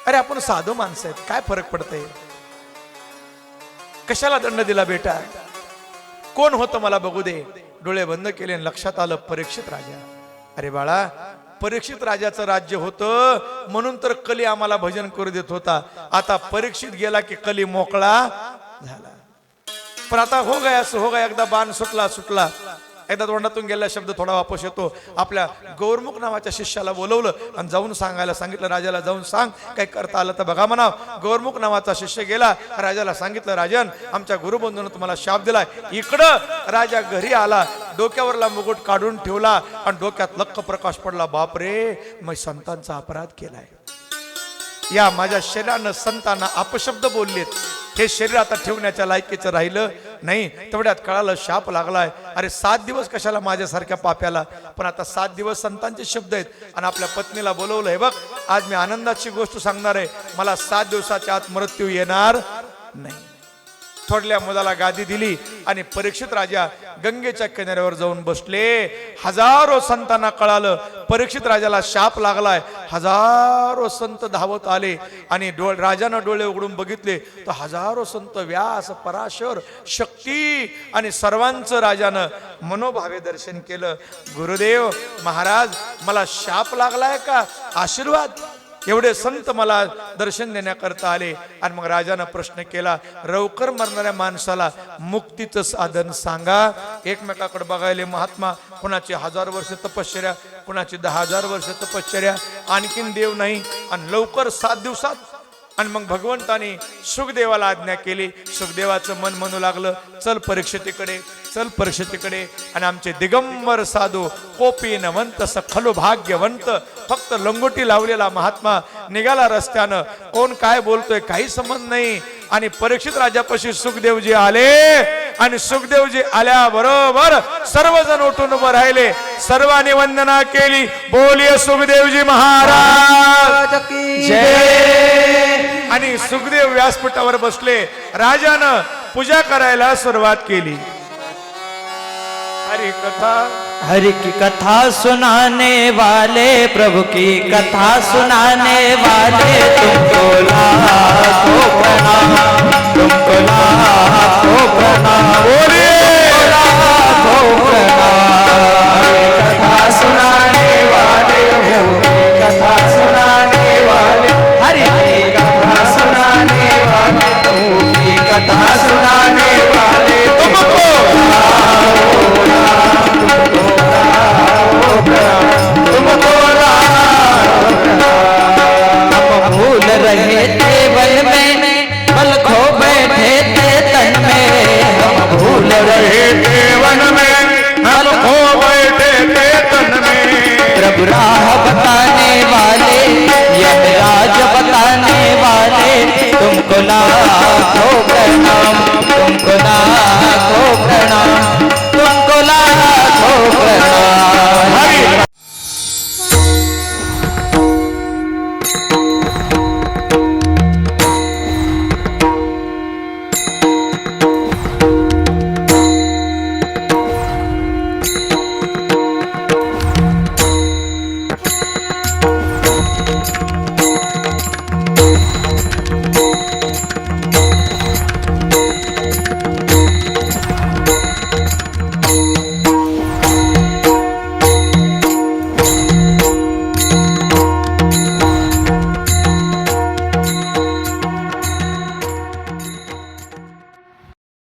अरे आपण साधू माणसं आहेत काय फरक पडतंय. कशाला दंड दिला बेटा. कोण होतं मला बघू दे. डोळे बंद केले आणि लक्षात आलं परीक्षित राजा. अरे बाळा परीक्षित राजाचं राज्य होतं म्हणून तर कली आम्हाला भजन करू देत होता. आता परीक्षित गेला की कली मोकळा झाला. पण आता हो गया असं हो गया, एकदा बाण सुटला एकदा तोंडातून गेलेला शब्द थोडा वापस येतो. आपल्या गौरमुख नावाच्या शिष्याला बोलवलं आणि जाऊन सांगायला सांगितलं, राजाला जाऊन सांग काही करता आलं तर बघा म्हणाव. गौरमुख नावाचा शिष्य गेला, राजाला सांगितलं, राजन आमच्या गुरुबंधून तुम्हाला शाप दिलाय. इकडं राजा घरी आला, डोक्यावरला मुकुट काढून ठेवला आणि डोक्यात लख्ख प्रकाश पडला. बापरे, मी संतांचा अपराध केलाय. या माझ्या शरीरानं संतांना अपशब्द बोललेत, हे शरीर आता ठेवण्याच्या लायकीचं राहिलं नाही. तेवढ्यात कळालं शाप लागलाय. अरे 7 दिवस कशाला माझ्यासारख्या पाप्याला, पण आता 7 दिवस संतांचे शब्द आहेत. आणि आपल्या पत्नीला बोलवलं, हे बघ आज मी आनंदाची गोष्ट सांगणार आहे, मला 7 दिवसाच्या आत मृत्यू येणार नाही. थोडल्या मुलाला गादी दिली आणि परीक्षित राजा गंगेच्या किनाऱ्यावर जाऊन बसले. हजारो संतांना कळालं परीक्षित राजाला शाप लागलाय. हजारो संत धावत आले आणि राजानं डोळे उघडून बघितले तर हजारो संत, व्यास, पराशर, शक्ती आणि सर्वांचं राजानं मनोभावे दर्शन केलं. गुरुदेव महाराज, मला शाप लागलाय का आशीर्वाद? एवढे संत मला दर्शन देण्याकरता आले. आणि मग राजानं प्रश्न केला, लवकर मरणाऱ्या माणसाला मुक्तीचं साधन सांगा. एकमेकाकडे बघायले महात्मा, कुणाची 1000 वर्ष तपश्चर्या, कुणाची 10,000 वर्ष तपश्चर्या, आणखीन देव नाही. आणि लवकर 7 दिवसात. आणि मग भगवंताने सुखदेवाला आज्ञा केली. सुखदेवाचं मन म्हणू लागलं, चल परीक्षितीकडे, चल परीक्षितीकडे. आणि आमचे दिगंबर साधू, कोपीनवंत, सखलो भाग्यवंत, फक्त लंगोटी लावलेला महात्मा निघाला रस्त्यानं. कोण काय बोलतोय काही समज नाही. आणि परीक्षित राजापाशी सुखदेवजी आले. आणि सुखदेवजी आल्याबरोबर सर्वजण उठून उभं राहिले, सर्वांनी वंदना केली. बोलिये सुखदेवजी महाराज जय. आणि सुखदेव व्यासपीठावर बसले. राजानं पूजा करायला सुरुवात केली. हरि कथा, हरि की कथा सुनाने वाले, प्रभु की कथा सुनाने वाले, तुमको लाखों प्रणाम, तुमको लाखों प्रणाम, लाखों प्रणाम.